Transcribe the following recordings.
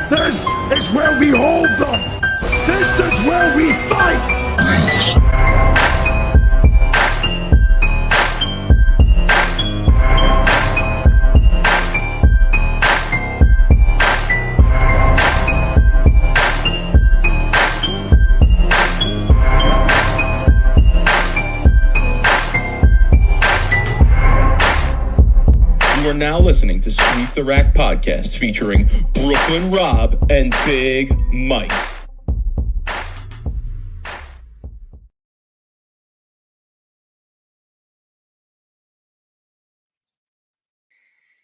This is where we hold them. This is where we fight. You are now listening to Sweep the Rack podcast featuring Brooklyn Rob and Big Mike.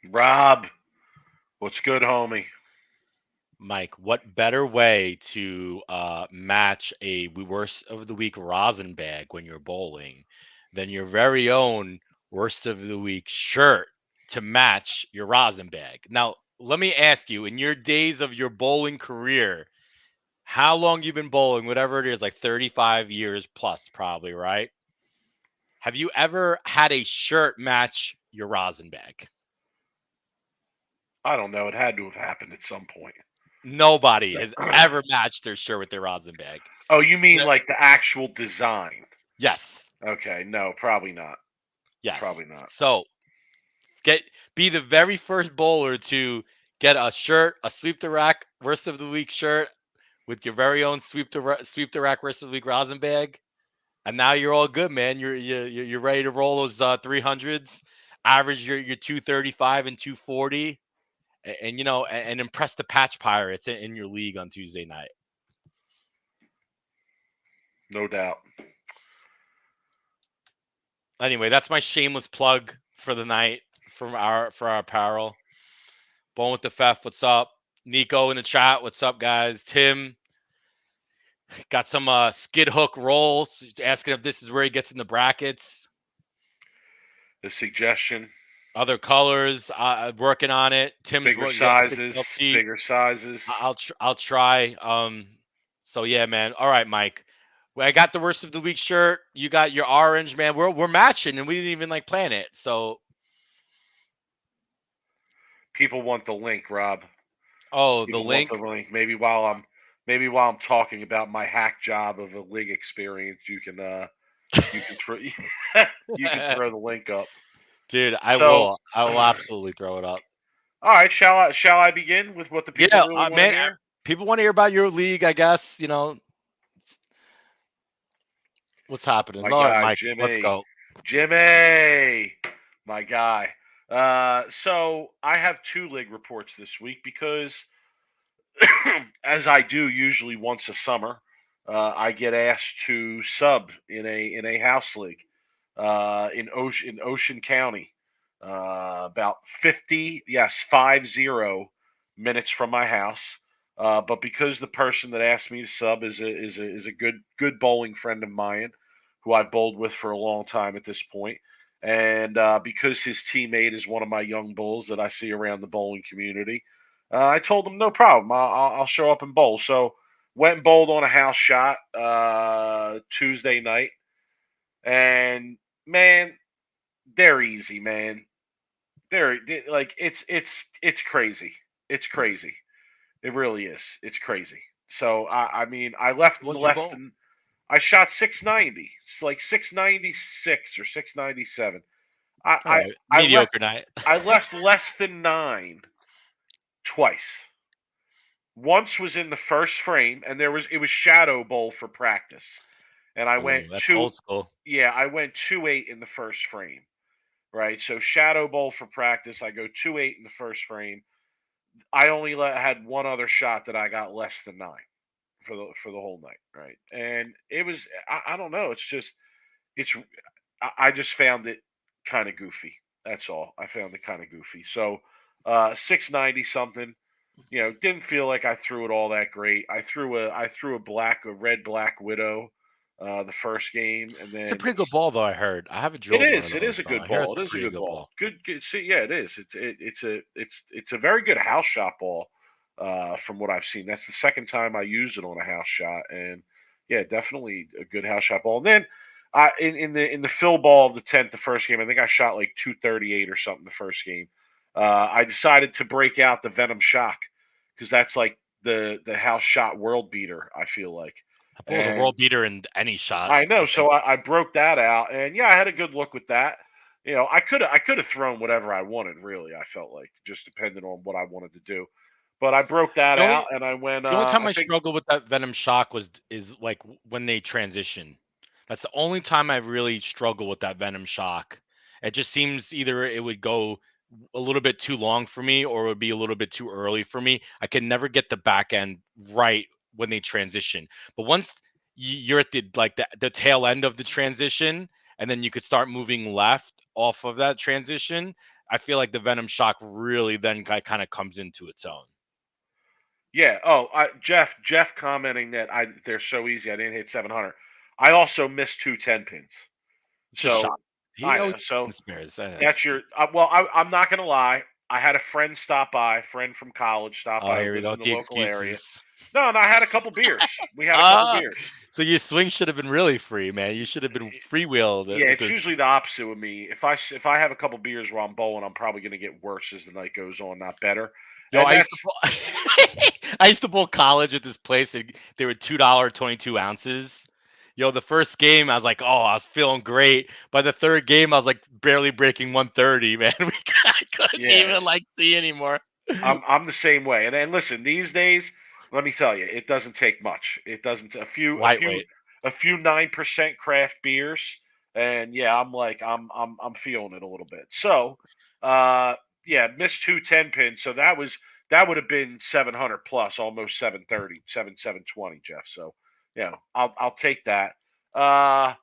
Rob, what's good, homie? Mike, what better way to match a worst of the week rosin bag when you're bowling than your very own worst of the week shirt to match your rosin bag? Now, let me ask you, in your days of your bowling career, how long you've been bowling, whatever it is, like 35 years plus probably, right? Have you ever had a shirt match your rosin bag? I don't know. It had to have happened at some point. Nobody has ever matched their shirt with their rosin bag. Oh, you mean No. like the actual design? Yes. Okay, no, probably not. Yes. Probably not. So be the very first bowler to get a shirt, a sweep the rack worst of the week shirt with your very own sweep the rack worst of the week rosin bag, and now you're all good, man. You're ready to roll those 300s, average your 235 and 240, and you know and impress the Patch Pirates in your league on Tuesday night. No doubt. Anyway, that's my shameless plug for the night for our apparel. Bone with the Fef, what's up? Nico in the chat, what's up, guys? Tim got some skid hook rolls, asking if this is where he gets in the brackets. The suggestion. Other colors, working on it. Tim's Bigger sizes. Bigger sizes. I'll try. So yeah, man. All right, Mike. Well, I got the worst of the week shirt. You got your orange, man. We're matching, and we didn't even plan it. So people want the link, Rob. oh, People the link. Want the link. Maybe while I'm talking about my hack job of a league experience, you can throw you can throw the link up. Dude, I will absolutely throw it up. All right, shall I begin with what the people really want to hear? People want to hear about your league, I guess. You know, what's happening? My All guy, right, Mike, Jimmy. let's go. Jimmy, my guy. So I have 2 league reports this week because, as I do usually once a summer, I get asked to sub in a house league in Ocean County, about 50 minutes from my house. But because the person that asked me to sub is a good bowling friend of mine, who I've bowled with for a long time at this point, and because his teammate is one of my young bulls that I see around the bowling community, I told him no problem. I'll show up and bowl. So went and bowled on a house shot Tuesday night, and man, they're easy, man. They're like it's crazy. It's crazy. It really is. It's crazy. So I mean, I left less than. I shot 690. It's like 696 or 697. Mediocre night. I left less than 9 twice. Once was in the first frame, and it was shadow bowl for practice, and I went that's 2. old school. Yeah, I went 2-8 in the first frame. Right, so shadow bowl for practice. I go 2-8 in the first frame. I only had one other shot that I got less than 9 for the whole night, right? And it was I don't know. I just found it kind of goofy. That's all. I found it kind of goofy. So 690 something. You know, didn't feel like I threw it all that great. I threw a red black widow the first game, and then It's a pretty good ball, though. I heard. I haven't drilled. It is a good ball. It is a good ball. Good. See, yeah, it is. It's a very good house shot ball. From what I've seen, that's the second time I used it on a house shot, and yeah, definitely a good house shot ball. And then in the fill ball of the 10th, the first game, I think I shot like 238 or something the first game. I decided to break out the Venom Shock because that's like the house shot world beater. I feel like, That ball was a and world beater in any shot, I know. I think. So I broke that out, and yeah, I had a good look with that. I could have thrown whatever I wanted. Really, I felt like just depending on what I wanted to do. But I broke that The out, only and I went. the only time I I think struggle with that Venom shock is like when they transition. That's the only time I really struggle with that Venom shock. It just seems either it would go a little bit too long for me or it would be a little bit too early for me. I can never get the back end right when they transition. But once you're at the tail end of the transition and then you could start moving left off of that transition, I feel like the Venom shock really then kind of comes into its own. yeah. Oh, Jeff commenting that they're so easy. I didn't hit 700. I also missed two 10 pins. It's just shock. So He I always know. So spares. that's your. Well, I'm not gonna lie. I had a friend stop by, a friend from college stop Oh, by here who we lives go in with the the local area. excuses. No, and I had a couple beers. We had a couple Ah, beers. so your swing should have been really free, man. You should have been freewheeled Yeah, with it's this. usually the opposite with me. If I have a couple beers while I'm bowling, I'm probably gonna get worse as the night goes on, not better. Yo, And I used to that's bowl. I used to bowl college at this place. And they were $2.22 ounces. Yo, the first game, I was like, oh, I was feeling great. By the third game, I was like barely breaking 130, man. I couldn't yeah. even like see anymore. I'm the same way. And listen, these days, let me tell you, it doesn't take much. It doesn't Lightweight. a few 9% craft beers, and yeah, I'm feeling it a little bit. So, uh, yeah, missed two 10 pins. So that would have been 700 plus, almost 730, 720, Jeff. So, I'll take that. Uh,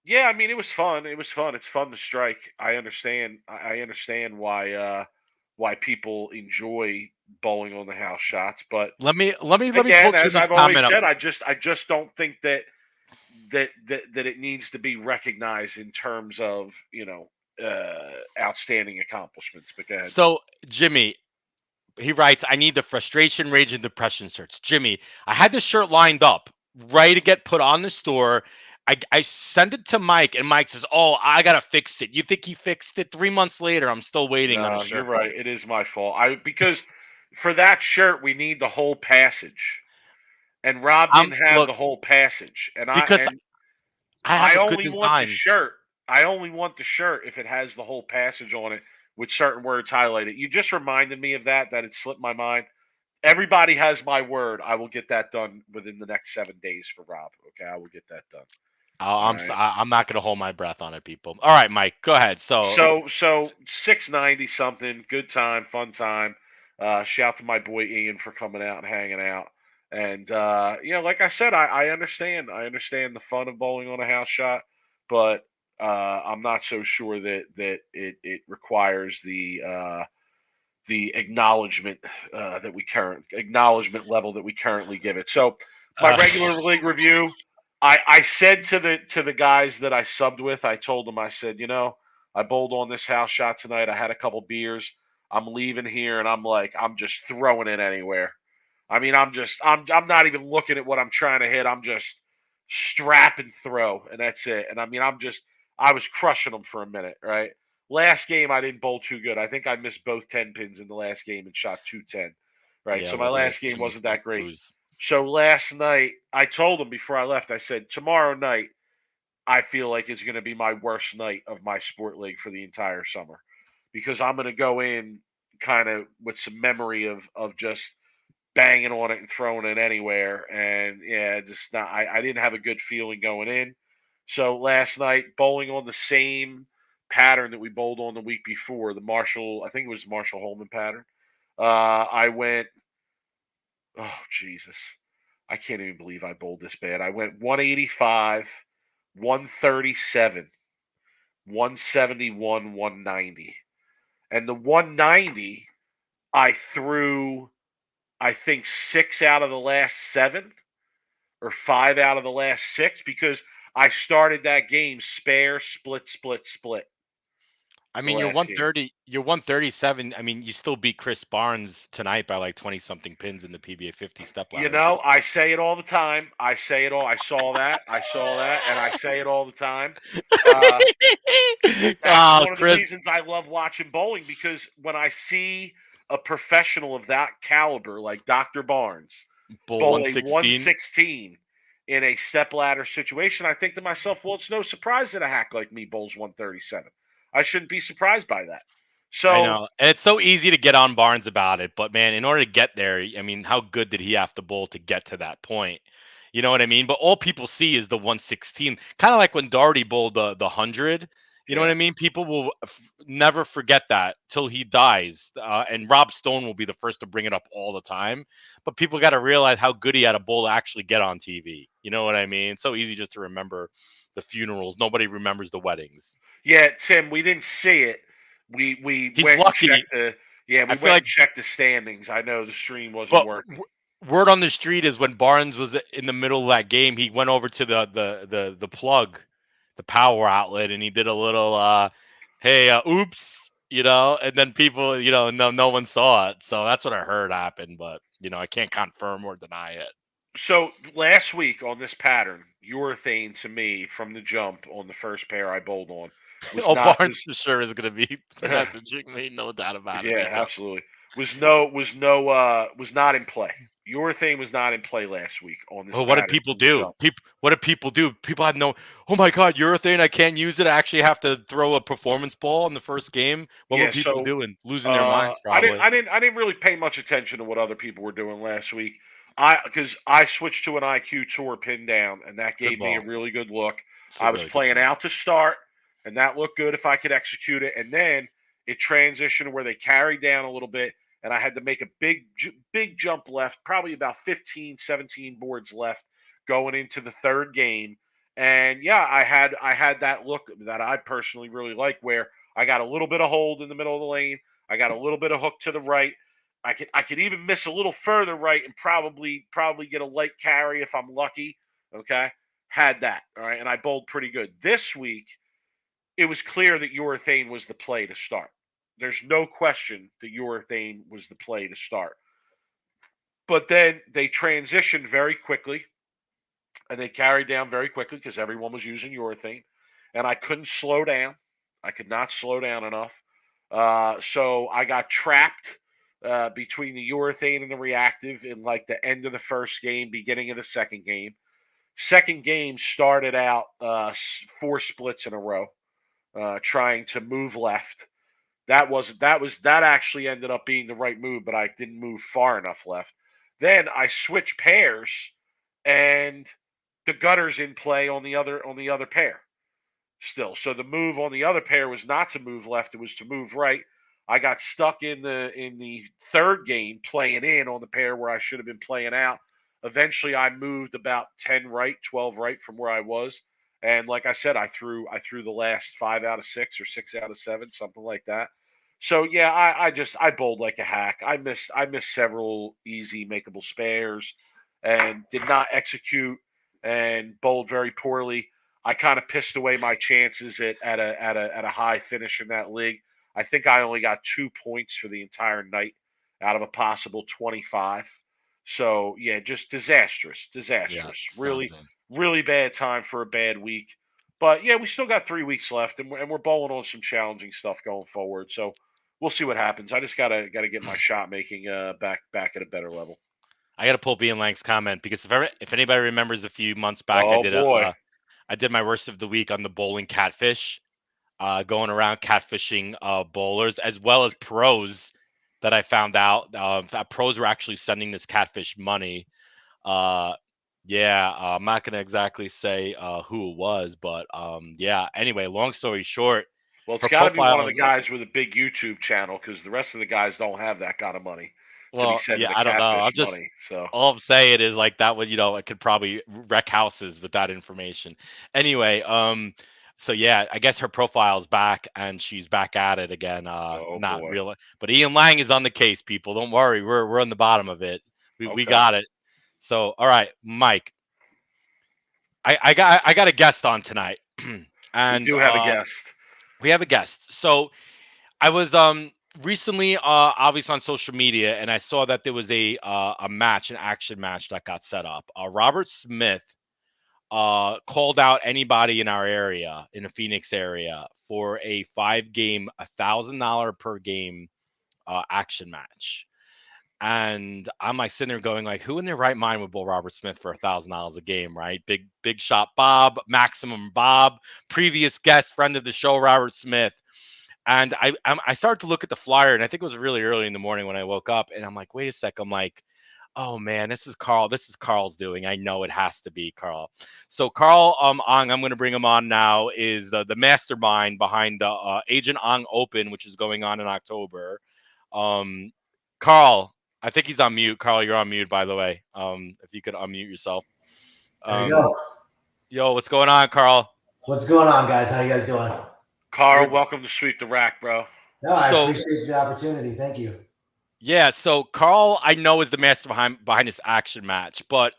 yeah, I mean, it was fun. It was fun. It's fun to strike. I understand. I understand why people enjoy bowling on the house shots, but Let me again, quote as Jimmy's I've always comment. said, I just don't think that it needs to be recognized in terms of outstanding accomplishments. But go ahead. So, Jimmy, he writes, I need the frustration, rage, and depression shirts. Jimmy, I had this shirt lined up, ready to get put on the store. I sent it to Mike, and Mike says, oh, I got to fix it. You think he fixed it? 3 months later, I'm still waiting on a No, you're shirt from right. him. It is my fault. Because for that shirt we need the whole passage, and Rob didn't have Look, the whole passage, and I because and I have I a good only want the design. shirt. I only want the shirt if it has the whole passage on it with certain words highlighted. You just reminded me of that it slipped my mind. Everybody has my word. I will get that done within the next 7 days for Rob. Okay, I will get that done. All right. I'm not going to hold my breath on it, people. All right, Mike, go ahead. So, So 690 something, good time, fun time. Shout to my boy Ian for coming out and hanging out. And like I said, I understand. I understand the fun of bowling on a house shot, but I'm not so sure that it requires the acknowledgement level that we currently give it. So my uh, regular league review, I said to the guys that I subbed with, I told them, I said, I bowled on this house shot tonight. I had a couple beers. I'm leaving here, and I'm just throwing it anywhere. I mean, I'm not even looking at what I'm trying to hit. I'm just strap and throw, and that's it. And I mean, I was crushing them for a minute, right? Last game, I didn't bowl too good. I think I missed both 10 pins in the last game and shot 210, right? yeah, So my well, there's last game Jimmy wasn't that great. Cruz. So last night, I told him before I left, I said, tomorrow night, I feel like is going to be my worst night of my sport league for the entire summer because I'm going to go in kind of with some memory of just banging on it and throwing it anywhere. And yeah, just not, I didn't have a good feeling going in. So last night, bowling on the same pattern that we bowled on the week before, I think it was Marshall Holman pattern. I went, oh, Jesus. I can't even believe I bowled this bad. I went 185, 137, 171, 190. And the 190, I threw, I think, 6 out of the last 7 or 5 out of the last 6 because I started that game spare, split, split, split. I The mean, last game. you're 137. I mean, you still beat Chris Barnes tonight by like 20 something pins in the PBA 50 step ladder. I say it all the time. I say it all. I saw that. I saw that, and I say it all the time. That's Oh, one of the Chris. reasons I love watching bowling because when I see a professional of that caliber like Dr. Barnes Bull bowl a 116. 116 in a stepladder situation, I think to myself, well, it's no surprise that a hack like me bowls 137. I shouldn't be surprised by that. I So know. And it's so easy to get on Barnes about it, but man, in order to get there, I mean, how good did he have to bowl to get to that point? You know what I mean? But all people see is the 116. Kind of like when Doherty bowled the 100. You know what yeah, I mean? People will never forget that till he dies. And Rob Stone will be the first to bring it up all the time. But people got to realize how good he had a bowl to actually get on TV. You know what I mean? It's so easy just to remember the funerals. Nobody remembers the weddings. yeah, Tim, we didn't see it. We He's went and lucky. checked the yeah, I we feel went and like checked the standings. I know the stream wasn't But working. word on the street is when Barnes was in the middle of that game, he went over to the plug, the power outlet, and he did a little hey, oops, and then people, no one saw it. So that's what I heard happened, but I can't confirm or deny it. So last week on this pattern, urethane to me from the jump on the first pair I bowled on was Oh, not Barnes was for sure is gonna be messaging me, no doubt about it. yeah, He does. absolutely. Was not in play. Urethane was not in play last week on this Well, what did pattern people from the do? jump. What did people do? People had no. Oh my God, urethane! I can't use it. I actually have to throw a performance ball in the first game. What were Yeah, people so doing? Losing their minds, I didn't probably. I didn't I didn't really pay much attention to what other people were doing last week. I switched to an IQ tour pin down, and that Good gave me a ball. really good look. It's a I was really good playing ball. out to start, and that looked good if I could execute it. And then it transitioned where they carried down a little bit, and I had to make a big jump left, probably about 15, 17 boards left going into the third game. And yeah, I had that look that I personally really like where I got a little bit of hold in the middle of the lane. I got a little bit of hook to the right. I could even miss a little further right and probably get a light carry if I'm lucky. Okay. Had that. All right. And I bowled pretty good. This week, it was clear that urethane was the play to start. There's no question that urethane was the play to start. But then they transitioned very quickly and they carried down very quickly because everyone was using urethane. And I couldn't slow down. I could not slow down enough. So I got trapped between the urethane and the reactive in like the end of the first game, beginning of the second game. Second game started out 4 splits in a row, trying to move left. That actually ended up being the right move, but I didn't move far enough left. Then I switched pairs, and the gutter's in play on the other pair still. So the move on the other pair was not to move left; it was to move right. I got stuck in the third game playing in on the pair where I should have been playing out. Eventually, I moved about 10 right, 12 right from where I was, and like I said, I threw the last 5 out of 6 or 6 out of 7, something like that. So yeah, I bowled like a hack. I missed several easy makeable spares, and did not execute and bowled very poorly. I kind of pissed away my chances at a high finish in that league. I think I only got 2 points for the entire night out of a possible 25. So yeah, just disastrous, Yeah, disastrous. sounds Really, good. really bad time for a bad week. But yeah, we still got 3 weeks left, and we're bowling on some challenging stuff going forward. So we'll see what happens. I just gotta get my shot making back at a better level. I got to pull Ian Lang's comment because if anybody remembers a few months back, Oh boy. I did my worst of the week on the bowling catfish, going around catfishing bowlers as well as pros that I found out that pros were actually sending this catfish money. Uh, yeah, I'm not gonna exactly say who it was, but yeah. Anyway, long story short, Well, it's her got to be one of profile the is guys with a big YouTube channel because the rest of the guys don't have that kind of money to be well, sending yeah. the I don't know. catfish I'm just money. So all I'm saying is like that would it could probably wreck houses with that information. Anyway, so yeah, I guess her profile's back and she's back at it again. oh Not boy. real, but Ian Lang is on the case. People, don't worry. We're on the bottom of it. We Okay. got it. So all right, Mike. I got a guest on tonight, We and do have a guest. we have a guest. So I was recently obviously on social media, and I saw that there was a match, an action match that got set up. Robert Smith called out anybody in our area, in the Phoenix area, for a 5 game, $1,000 per game action match. And I'm like sitting there going like, who in their right mind would bowl Robert Smith for $1,000 a game, right? Big shot Bob, Maximum Bob, previous guest, friend of the show, Robert Smith. And I started to look at the flyer, and I think it was really early in the morning when I woke up, and I'm like, wait a sec. I'm like, oh man, this is Carl. This is Carl's doing. I know it has to be Carl. So Carl Ong, I'm going to bring him on now, is the mastermind behind the Agent Ong Open, which is going on in October. Carl, I think he's on mute. Carl, you're on mute, by the way. If you could unmute yourself. There you go. Yo, what's going on, Carl? What's going on, guys? How you guys doing? Carl, welcome to Sweep the Rack, bro. No, I appreciate the opportunity. Thank you. Yeah, so Carl, I know, is the master behind this action match, but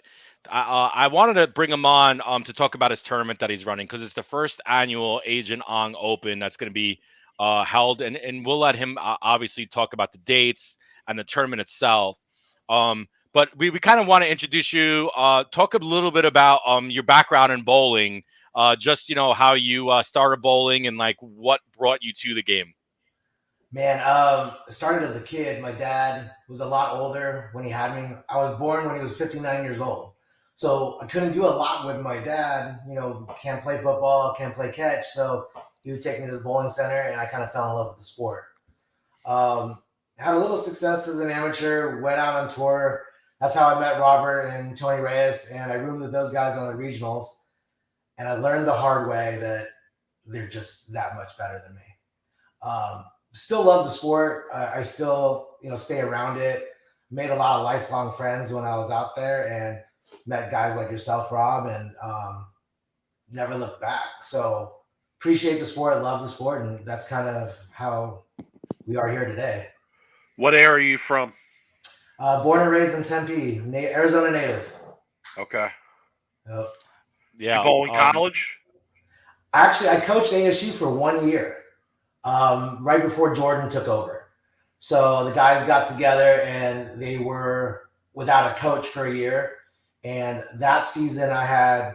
I wanted to bring him on to talk about his tournament that he's running, because it's the first annual Agent Ong Open that's going to be held, and we'll let him obviously talk about the dates and the tournament itself. But we kind of want to introduce you, talk a little bit about your background in bowling, just, how you started bowling and like what brought you to the game. Man, it started as a kid. My dad was a lot older when he had me. I was born when he was 59 years old. So I couldn't do a lot with my dad. Can't play football, can't play catch. So he would take me to the bowling center, and I kind of fell in love with the sport. Had a little success as an amateur, went out on tour. That's how I met Robert and Tony Reyes, and I roomed with those guys on the regionals. And I learned the hard way that they're just that much better than me. Still love the sport. I still, stay around it. Made a lot of lifelong friends when I was out there, and met guys like yourself, Rob, and never looked back. So appreciate the sport, love the sport, and that's kind of how we are here today. What area are you from? Born and raised in Tempe, Arizona native. Okay. Yep. Yeah. Did you bowl in college? Actually, I coached ASU for 1 year, right before Jordan took over. So the guys got together, and they were without a coach for a year. And that season, I had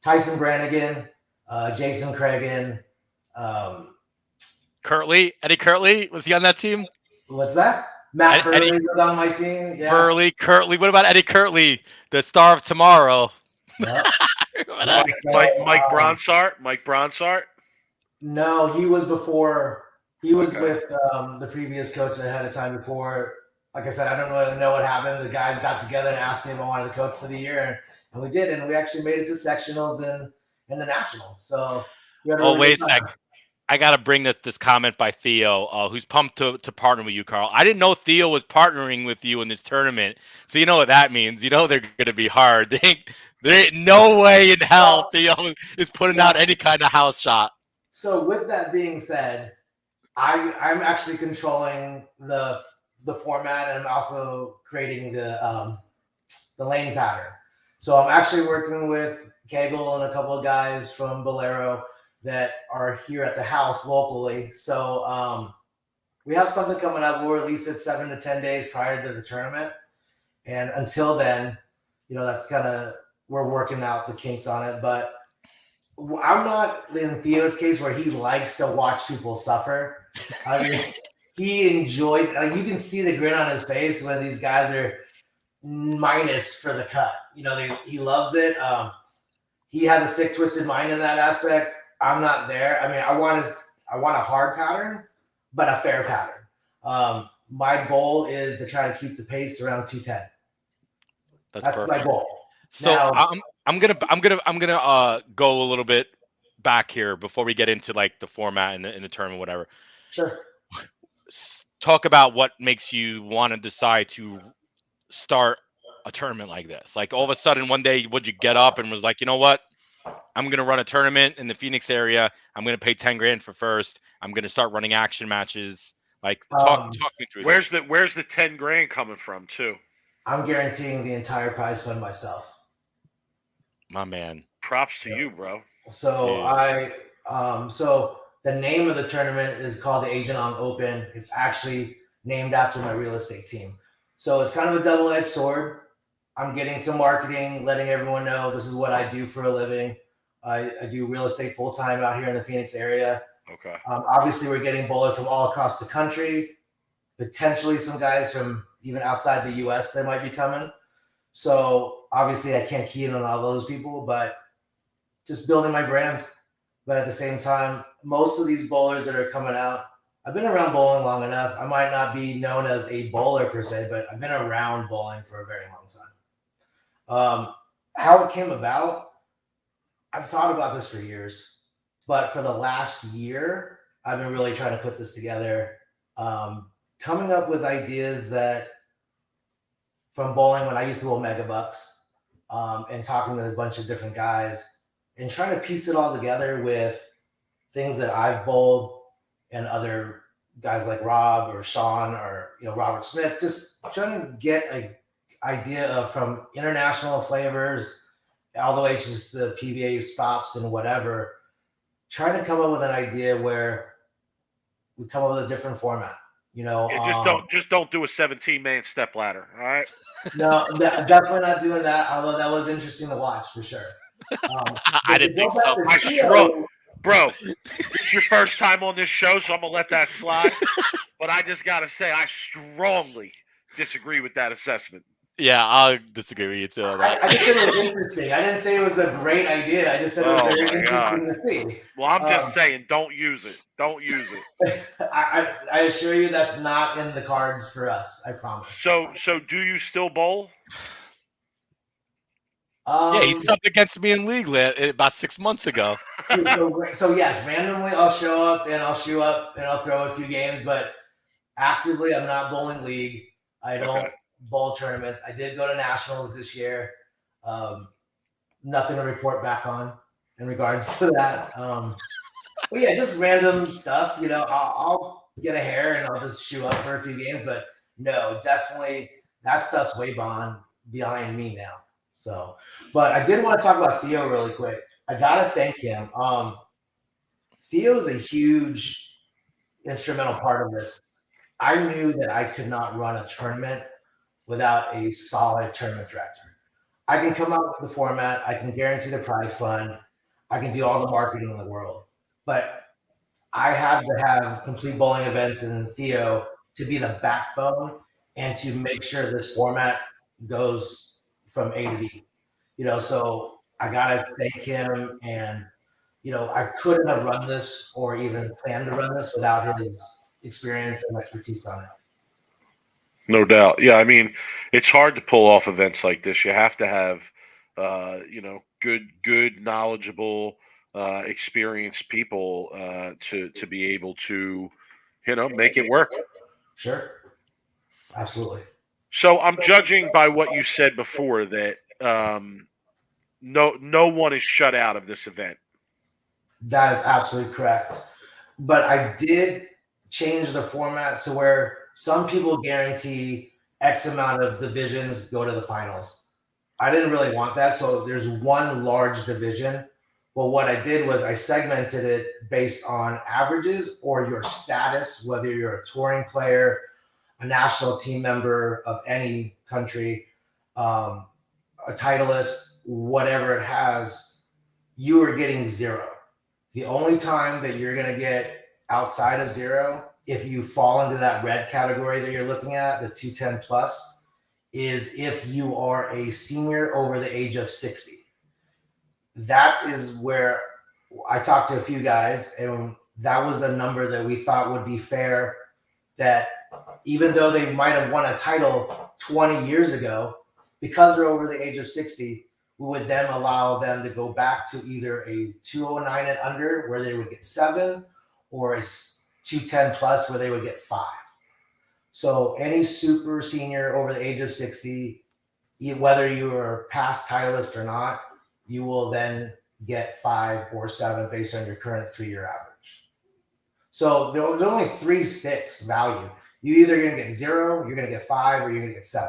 Tyson Brannigan, Jason Cragen, Eddie Kirtley, was he on that team? What's that? Matt Burley was on my team. Yeah. Kirtley. What about Eddie Kirtley, the star of tomorrow? Yep. Mike Bronsart? No, he was before. He was with the previous coach ahead of time before. Like I said, I don't really know what happened. The guys got together and asked me if I wanted to coach for the year, and we did, and we actually made it to sectionals and the nationals. So we had a really wait good a time. sec. I gotta bring this comment by Theo, who's pumped to partner with you, Carl. I didn't know Theo was partnering with you in this tournament, so you know what that means. They're gonna be hard. There ain't no way in hell Theo is putting out any kind of house shot. So with that being said, I'm actually controlling the format, and I'm also creating the lane pattern. So I'm actually working with Kegel and a couple of guys from Bolero that are here at the house locally. So we have something coming up. We'll release it 7 to 10 days prior to the tournament. And until then, that's we're working out the kinks on it. But I'm not in Theo's case where he likes to watch people suffer. I mean, he enjoys, you can see the grin on his face when these guys are minus for the cut. He loves it. He has a sick, twisted mind in that aspect. I'm not there. I mean, I want a hard pattern, but a fair pattern. My goal is to try to keep the pace around 210. That's my goal. So now, I'm gonna go a little bit back here before we get into like the format and the tournament, whatever. Sure. Talk about what makes you want to decide to start a tournament like this. Like all of a sudden one day, would you get up and was like, you know what? I'm going to run a tournament in the Phoenix area. I'm going to pay 10 grand for first. I'm going to start running action matches. Like talk me through where's the 10 grand coming from too? I'm guaranteeing the entire prize fund myself. My man. Props to you, bro. So so the name of the tournament is called the Agent Ong Open. It's actually named after my real estate team. So it's kind of a double-edged sword. I'm getting some marketing, letting everyone know this is what I do for a living. I do real estate full-time out here in the Phoenix area. Okay. Obviously, we're getting bowlers from all across the country, potentially some guys from even outside the U.S. that might be coming. So obviously I can't key in on all those people, but just building my brand. But at the same time, most of these bowlers that are coming out, I've been around bowling long enough. I might not be known as a bowler per se, but I've been around bowling for a very long time. How it came about, I've thought about this for years, but for the last year, I've been really trying to put this together, coming up with ideas that from bowling when I used to bowl mega bucks, and talking to a bunch of different guys and trying to piece it all together with things that I've bowled and other guys like Rob or Sean or Robert Smith, just trying to get an idea of from international flavors all the way to just the PBA stops and whatever, trying to come up with an idea where we come up with a different format. Just don't do a 17-man step ladder. All right. No, definitely not doing that. Although that was interesting to watch for sure. I didn't think so. I strong, bro. It's your first time on this show, so I'm gonna let that slide. But I just gotta say, I strongly disagree with that assessment. Yeah, I'll disagree with you too on that. I just said it was interesting. I didn't say it was a great idea. I just said it was very interesting to see. Well, I'm just saying, don't use it. Don't use it. I assure you that's not in the cards for us. I promise. So do you still bowl? Yeah, he subbed against me in league about 6 months ago. So yes, randomly I'll show up and I'll shoe up and I'll throw a few games, but actively I'm not bowling league. I don't bowl tournaments. I did go to nationals this year. Nothing to report back on in regards to that. But yeah, just random stuff. I'll get a hair and I'll just shoe up for a few games. But no, definitely that stuff's way behind me now. So, but I did want to talk about Theo really quick. I gotta thank him. Theo's a huge instrumental part of this. I knew that I could not run a tournament without a solid tournament director. I can come up with the format. I can guarantee the prize fund. I can do all the marketing in the world. But I have to have complete bowling events and Theo to be the backbone and to make sure this format goes from A to B. So I got to thank him. And, I couldn't have run this or even planned to run this without his experience and expertise on it. No doubt. Yeah, I mean, it's hard to pull off events like this. You have to have, good, knowledgeable, experienced people to be able to, make it work. Sure. Absolutely. So I'm judging by what you said before that no one is shut out of this event. That is absolutely correct. But I did change the format to where some people guarantee X amount of divisions go to the finals. I didn't really want that. So there's one large division. Well, what I did was I segmented it based on averages or your status, whether you're a touring player, a national team member of any country, a titleist, whatever it has, you are getting 0. The only time that you're going to get outside of 0, if you fall into that red category that you're looking at, the 210 plus, is if you are a senior over the age of 60. That is where I talked to a few guys, and that was the number that we thought would be fair, that even though they might have won a title 20 years ago, because they're over the age of 60, we would then allow them to go back to either a 209 and under where they would get 7 or a 210 plus where they would get 5. So any super senior over the age of 60, whether you are past titleist or not, you will then get 5 or 7 based on your current 3-year average. So there's only 3 sticks value. You either going to get 0, you're going to get 5, or you're going to get 7.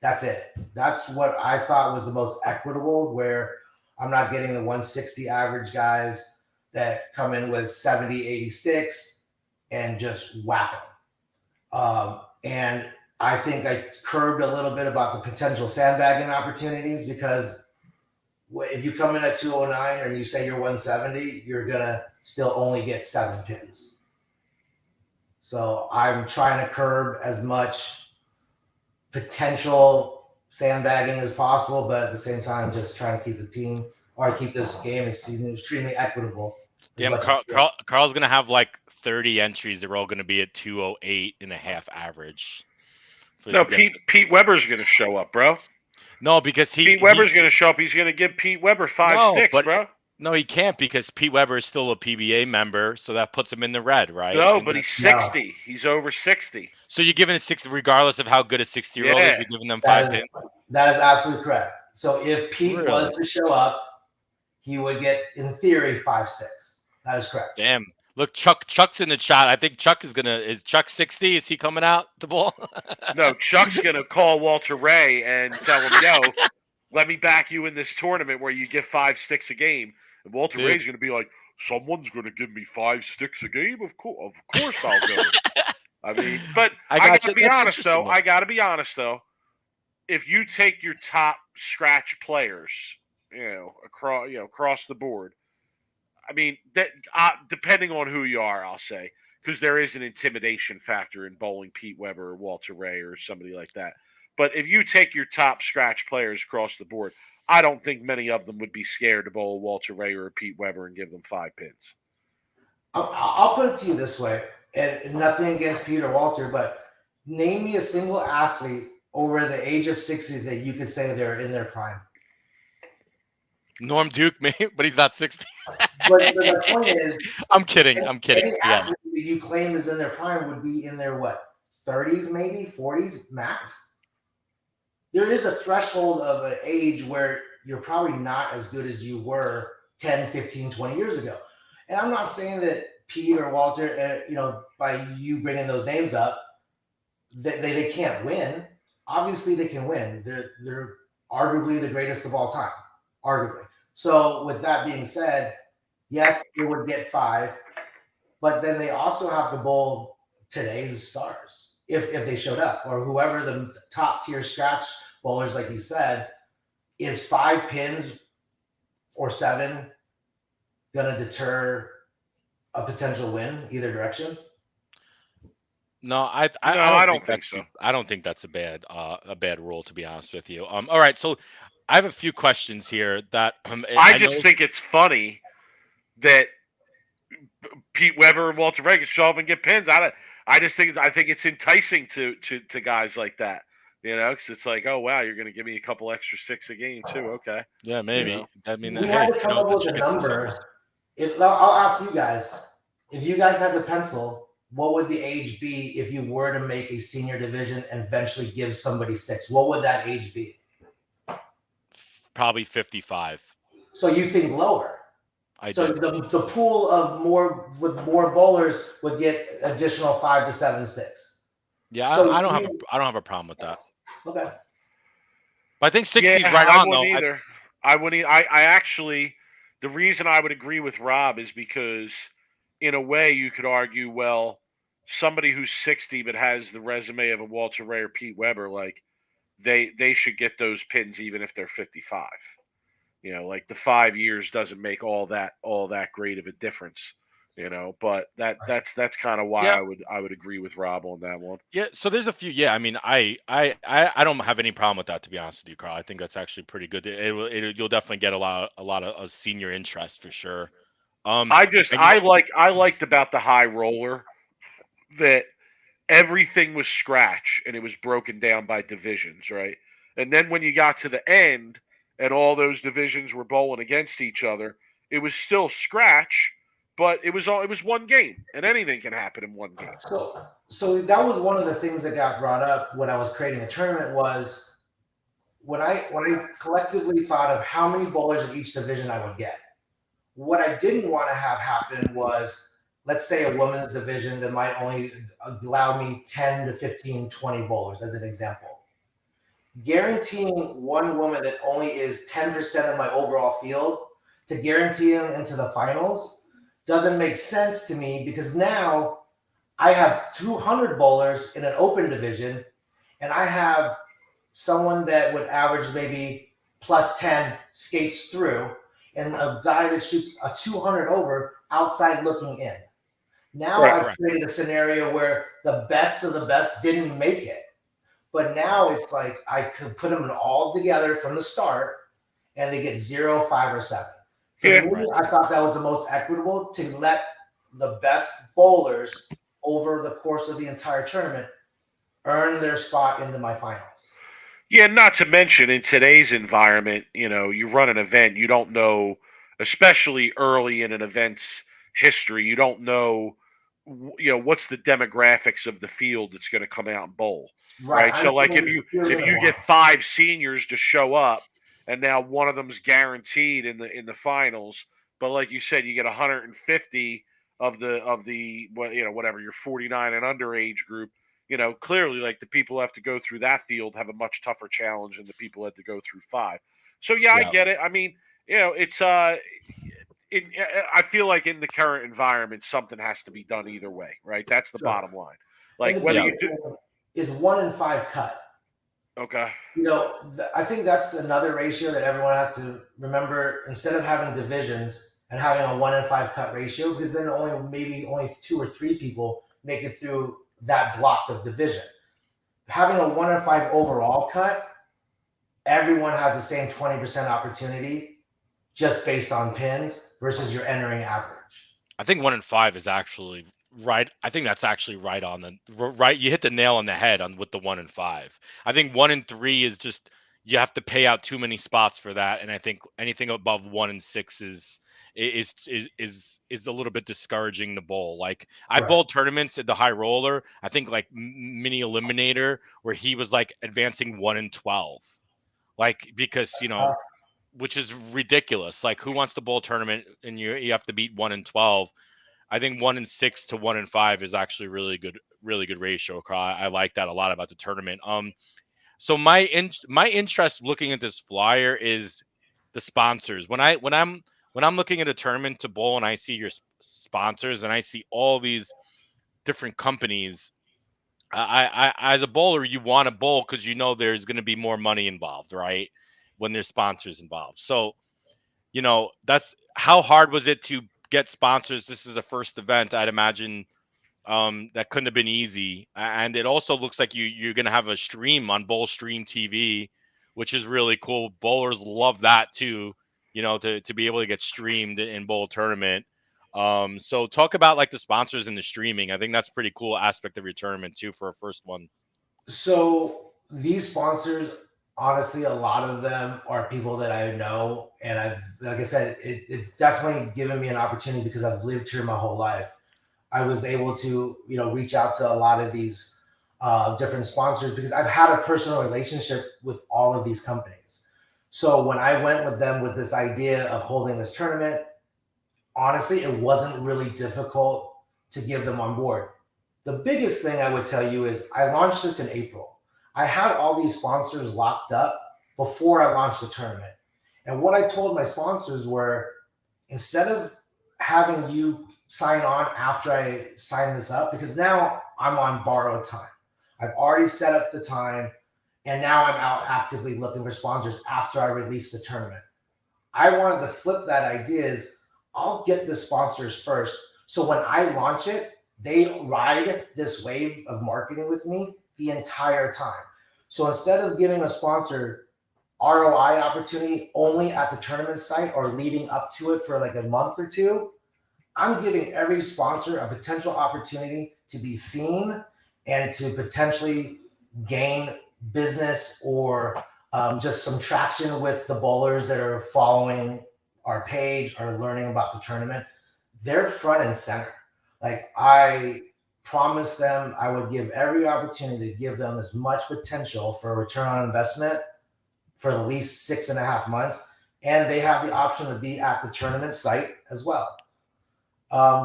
That's it. That's what I thought was the most equitable, where I'm not getting the 160 average guys that come in with 70, 80 sticks and just whack them. And I think I curbed a little bit about the potential sandbagging opportunities, because if you come in at 209 and you say you're 170, you're going to still only get 7 pins. So I'm trying to curb as much potential sandbagging as possible, but at the same time, just trying to keep the team or keep this game extremely equitable. Damn, Carl's gonna have like 30 entries. They're all gonna be at 208.5 average. No, Pete Weber's gonna show up, bro. No, because Pete Weber's gonna show up. He's gonna give Pete Weber 5 sticks, bro. No, he can't because Pete Weber is still a PBA member, so that puts him in the red, right? No, but he's 60. No. He's over 60. So you're giving a 60, regardless of how good a 60-year-old is, you're giving them 5 pins? That is absolutely correct. So if Pete was to show up, he would get, in theory, 5 sticks. That is correct. Damn. Look, Chuck's in the chat. I think Chuck is Chuck 60? Is he coming out the ball? No, Chuck's going to call Walter Ray and tell him, yo, let me back you in this tournament where you get 5 sticks a game. And Walter Ray's going to be like, someone's going to give me 5 sticks a game? Of course I'll go. I mean, but I got to be honest, though. I got to be honest, though. If you take your top scratch players, across the board, I mean, that depending on who you are, I'll say, because there is an intimidation factor in bowling Pete Weber or Walter Ray or somebody like that. But if you take your top scratch players across the board, I don't think many of them would be scared to bowl a Walter Ray or a Pete Weber and give them 5 pins. I'll put it to you this way, and nothing against Pete or Walter, but name me a single athlete over the age of 60 that you could say they're in their prime. Norm Duke, maybe, but he's not 60. But the point is, I'm kidding. Any athlete that you claim is in their prime would be in their 30s, maybe 40s max. There is a threshold of an age where you're probably not as good as you were 10, 15, 20 years ago. And I'm not saying that Pete or Walter, by you bringing those names up, they can't win. Obviously, they can win. They're arguably the greatest of all time. Arguably. So with that being said, yes, they would get 5, but then they also have to bowl today's stars if they showed up, or whoever the top tier scratch bowlers, like you said. Is 5 pins or 7 gonna deter a potential win either direction? No, I don't think so. I don't think that's a bad rule, to be honest with you. All right, so I have a few questions here that I just think it's funny that Pete Weber and Walter Ray can show up and get pins. I think it's enticing to guys like that, because it's like, oh wow, you're going to give me a couple extra 6 a game too. Okay, yeah, maybe. I mean, we had to come up with a number. I'll ask you guys, if you guys had the pencil, what would the age be if you were to make a senior division and eventually give somebody 6? What would that age be? Probably 55. So you think lower? The pool of more bowlers would get additional 5 to 7 sticks. Yeah, so I don't have a problem with that. Okay. But I think 60 is right on though. Either. I wouldn't. I actually, the reason I would agree with Rob is because, in a way, you could argue, well, somebody who's 60 but has the resume of a Walter Ray or Pete Weber, like they should get those pins even if they're 55. Like the 5 years doesn't make all that great of a difference. But that's kind of why I would agree with Rob on that one. Yeah, so there's a few. Yeah, I mean, I don't have any problem with that, to be honest with you, Carl. I think that's actually pretty good. You'll definitely get a lot of senior interest for sure. I liked about the high roller that everything was scratch and it was broken down by divisions, right? And then when you got to the end and all those divisions were bowling against each other, it was still scratch, but it was one game, and anything can happen in one game. So that was one of the things that got brought up when I was creating a tournament, was when I collectively thought of how many bowlers in each division I would get. What I didn't want to have happen was, let's say a women's division that might only allow me 10 to 15, 20 bowlers as an example. Guaranteeing one woman that only is 10% of my overall field to guarantee them into the finals doesn't make sense to me, because now I have 200 bowlers in an open division and I have someone that would average maybe plus 10 skates through and a guy that shoots a 200 over outside looking in. Now Right. I've Correct. created a scenario where the best of the best didn't make it. But now it's like I could put them all together from the start and they get 0, 5, or 7. For Yeah. me, Right. I thought that was the most equitable to let the best bowlers over the course of the entire tournament earn their spot into my finals. Yeah, not to mention in today's environment, you run an event, you don't know, especially early in an event's history, you don't know, what's the demographics of the field that's going to come out and bowl, Right. right? I'm So, like, if feeling you feeling if it you get blind. 5 seniors to show up, and now one of them's guaranteed in the finals, but like you said, you get 150 of the whatever your 49 and under age group. Clearly, like the people who have to go through that field have a much tougher challenge than the people who have to go through 5. So yeah, I Yeah. get it. I mean, it's I feel like in the current environment, something has to be done either way, right? That's the Sure. bottom line. And Like the whether Yeah. you biggest do, thing is 1 in 5 cut. okay, I think that's another ratio that everyone has to remember. Instead of having divisions and having a 1 in 5 cut ratio, because then only 2 or 3 people make it through that block of division. Having a 1 in 5 overall cut, everyone has the same 20% opportunity just based on pins versus your entering average. I think 1 in 5 is actually right. I think that's actually right on the right. You hit the nail on the head on with the 1 in 5. I think 1 in 3 is just you have to pay out too many spots for that, and I think anything above 1 in 6 is a little bit discouraging to bowl. Like I Right. bowled tournaments at the high roller. I think like mini eliminator where he was like advancing 1 in 12, like because which is ridiculous. Like who wants to bowl a tournament and you have to beat 1 in 12? I think 1 in 6 to 1 in 5 is actually really good ratio. I like that a lot about the tournament. So my interest looking at this flyer is the sponsors. When I'm looking at a tournament to bowl and I see your sponsors and I see all these different companies, I as a bowler you want to bowl because there's going to be more money involved, right? When there's sponsors involved. So that's how hard was it to get sponsors? This is a first event. I'd imagine that couldn't have been easy. And it also looks like you're gonna have a stream on Bowl Stream TV, which is really cool. Bowlers love that too, to be able to get streamed in bowl tournament. So talk about like the sponsors and the streaming. I think that's a pretty cool aspect of your tournament too for a first one. So these sponsors, honestly, a lot of them are people that I know, and like I said, it's definitely given me an opportunity because I've lived here my whole life. I was able to, reach out to a lot of these different sponsors because I've had a personal relationship with all of these companies. So when I went with them with this idea of holding this tournament, honestly, it wasn't really difficult to give them on board. The biggest thing I would tell you is I launched this in April. I had all these sponsors locked up before I launched the tournament. And what I told my sponsors were, instead of having you sign on after I sign this up, because now I'm on borrowed time. I've already set up the time, and now I'm out actively looking for sponsors after I release the tournament. I wanted to flip that idea is I'll get the sponsors first. So when I launch it, they ride this wave of marketing with me the entire time. So instead of giving a sponsor ROI opportunity only at the tournament site or leading up to it for like a month or two, I'm giving every sponsor a potential opportunity to be seen and to potentially gain business or just some traction with the bowlers that are following our page or learning about the tournament. They're front and center. Like I promised them I would give every opportunity to give them as much potential for a return on investment for at least 6.5 months. And they have the option to be at the tournament site as well.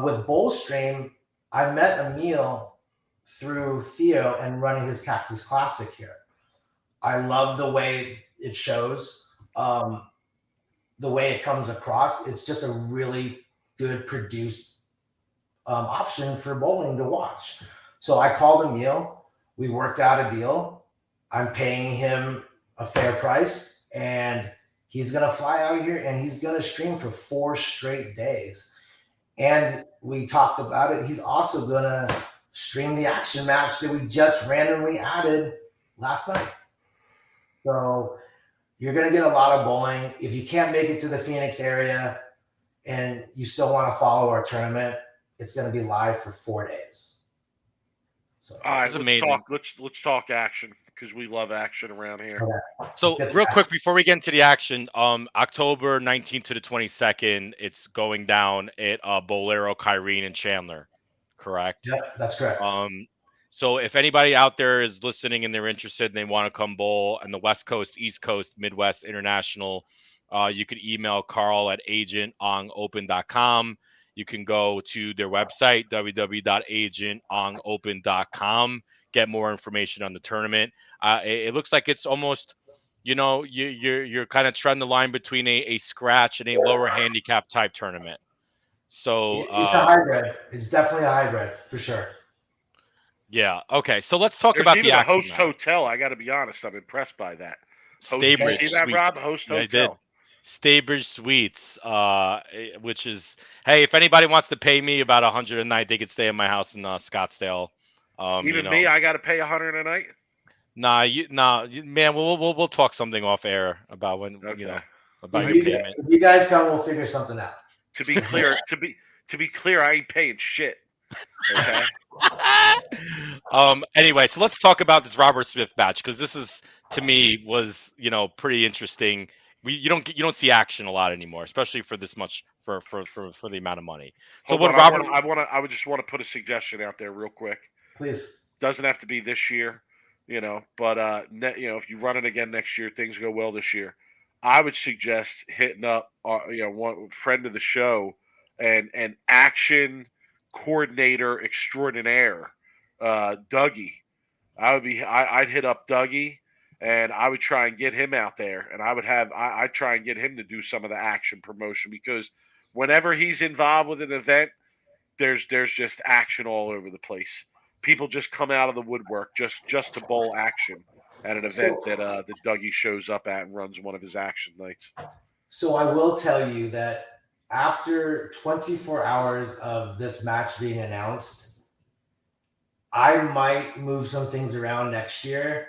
With Bowlstream, I met Emil through Theo and running his Cactus Classic here. I love the way it shows, the way it comes across. It's just a really good produced option for bowling to watch. So I called Emil. We worked out a deal. I'm paying him a fair price, and he's going to fly out here and he's going to stream for 4 straight days. And we talked about it. He's also going to stream the action match that we just randomly added last night. So you're going to get a lot of bowling. If you can't make it to the Phoenix area and you still want to follow our tournament, it's going to be live for 4 days. So All right, It's amazing. Let's talk action because we love action around here. okay. So Let's get to real quick action. before we get into the action, October 19th to the 22nd, it's going down at Bolero, Kyrene, and Chandler, correct? Yep, that's correct. So if anybody out there is listening and they're interested and they want to come bowl on the West Coast, East Coast, Midwest, International, you could email Carl at agentongopen.com. You can go to their website, www.agentongopen.com, get more information on the tournament. It looks like it's almost, you're kind of treading the line between a scratch and a lower handicap type tournament. So It's a hybrid. It's definitely a hybrid for sure. yeah. Okay. So let's talk There's about even the a action host match. hotel. I got to be honest. I'm impressed by that. Host, you Staybridge see that, Suites. Rob? Host Yeah, I did. hotel. Staybridge Suites, which is, hey, if anybody wants to pay me about $100 a night, they could stay at my house in Scottsdale. Even me, I got to pay $100 a night. Man, we'll talk something off air about when Okay. about If your payment. you guys come, we'll figure something out. To be clear, I ain't paying shit. Okay. Anyway, so let's talk about this Robert Smith match because this is, to me, was pretty interesting. You don't see action a lot anymore, especially for this much for the amount of money. So Hold when on, Robert, I would just want to put a suggestion out there real quick. Please. Doesn't have to be this year, but if you run it again next year, things go well this year. I would suggest hitting up one friend of the show and action coordinator extraordinaire, Dougie. I'd hit up Dougie and I would try and get him out there, and I'd try and get him to do some of the action promotion because whenever he's involved with an event, there's just action all over the place. People just come out of the woodwork just to bowl action at an event that Dougie shows up at and runs one of his action nights. So I will tell you that after 24 hours of this match being announced, I might move some things around next year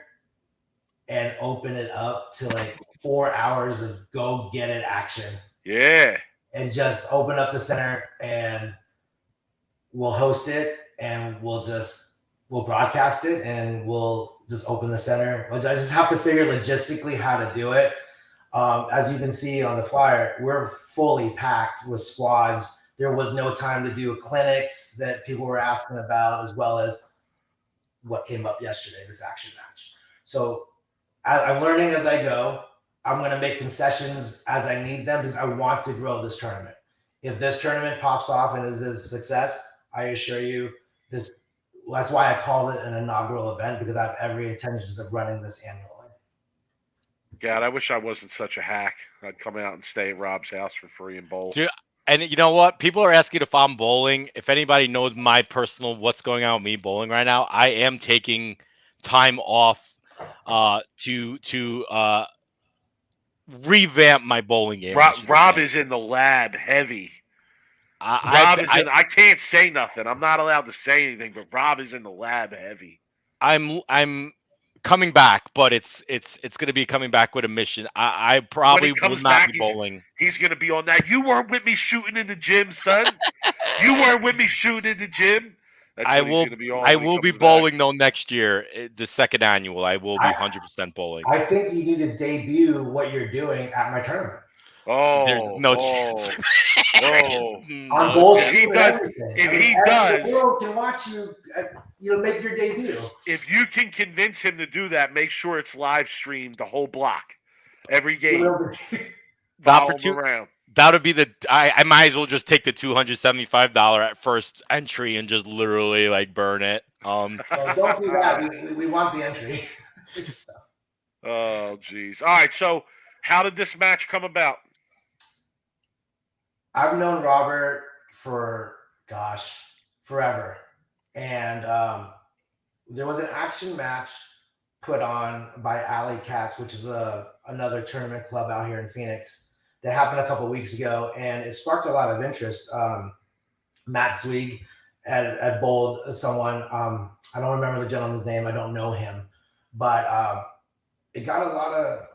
and open it up to like 4 hours of go get it action. Yeah. And just open up the center and we'll host it and we'll broadcast it and we'll just open the center. I just have to figure logistically how to do it. As you can see on the flyer, we're fully packed with squads. There was no time to do clinics that people were asking about, as well as what came up yesterday, this action match. So I'm learning as I go. I'm going to make concessions as I need them because I want to grow this tournament. If this tournament pops off and is a success, I assure you this. That's why I call it an inaugural event, because I have every intentions of running this annually. God, I wish I wasn't such a hack. I'd come out and stay at Rob's house for free and bowl. Dude, and you know what? People are asking if I'm bowling. If anybody knows my personal what's going on with me bowling right now, I am taking time off to revamp my bowling game. Rob is in the lab heavy. I can't say nothing. I'm not allowed to say anything, but Rob is in the lab heavy. I'm coming back, but it's going to be coming back with a mission. I probably will not be bowling. He's going to be on that. You weren't with me shooting in the gym, son. You weren't with me shooting in the gym. I will be bowling though next year, the second annual. I will be 100% bowling. I think you need to debut what you're doing at my tournament. Oh, there's no chance. On bowl if he does, the world can watch you, make your debut. If you can convince him to do that, make sure it's live streamed the whole block, every game. That would be I might as well just take the $275 at first entry and just literally like burn it. So don't do that. We want the entry. Oh, geez. All right. So, how did this match come about? I've known Robert for forever, and there was an action match put on by Alley Cats, which is another tournament club out here in Phoenix. That happened a couple of weeks ago, and it sparked a lot of interest. Matt Swig had bowled someone. I don't remember the gentleman's name. I don't know him, but it got a lot of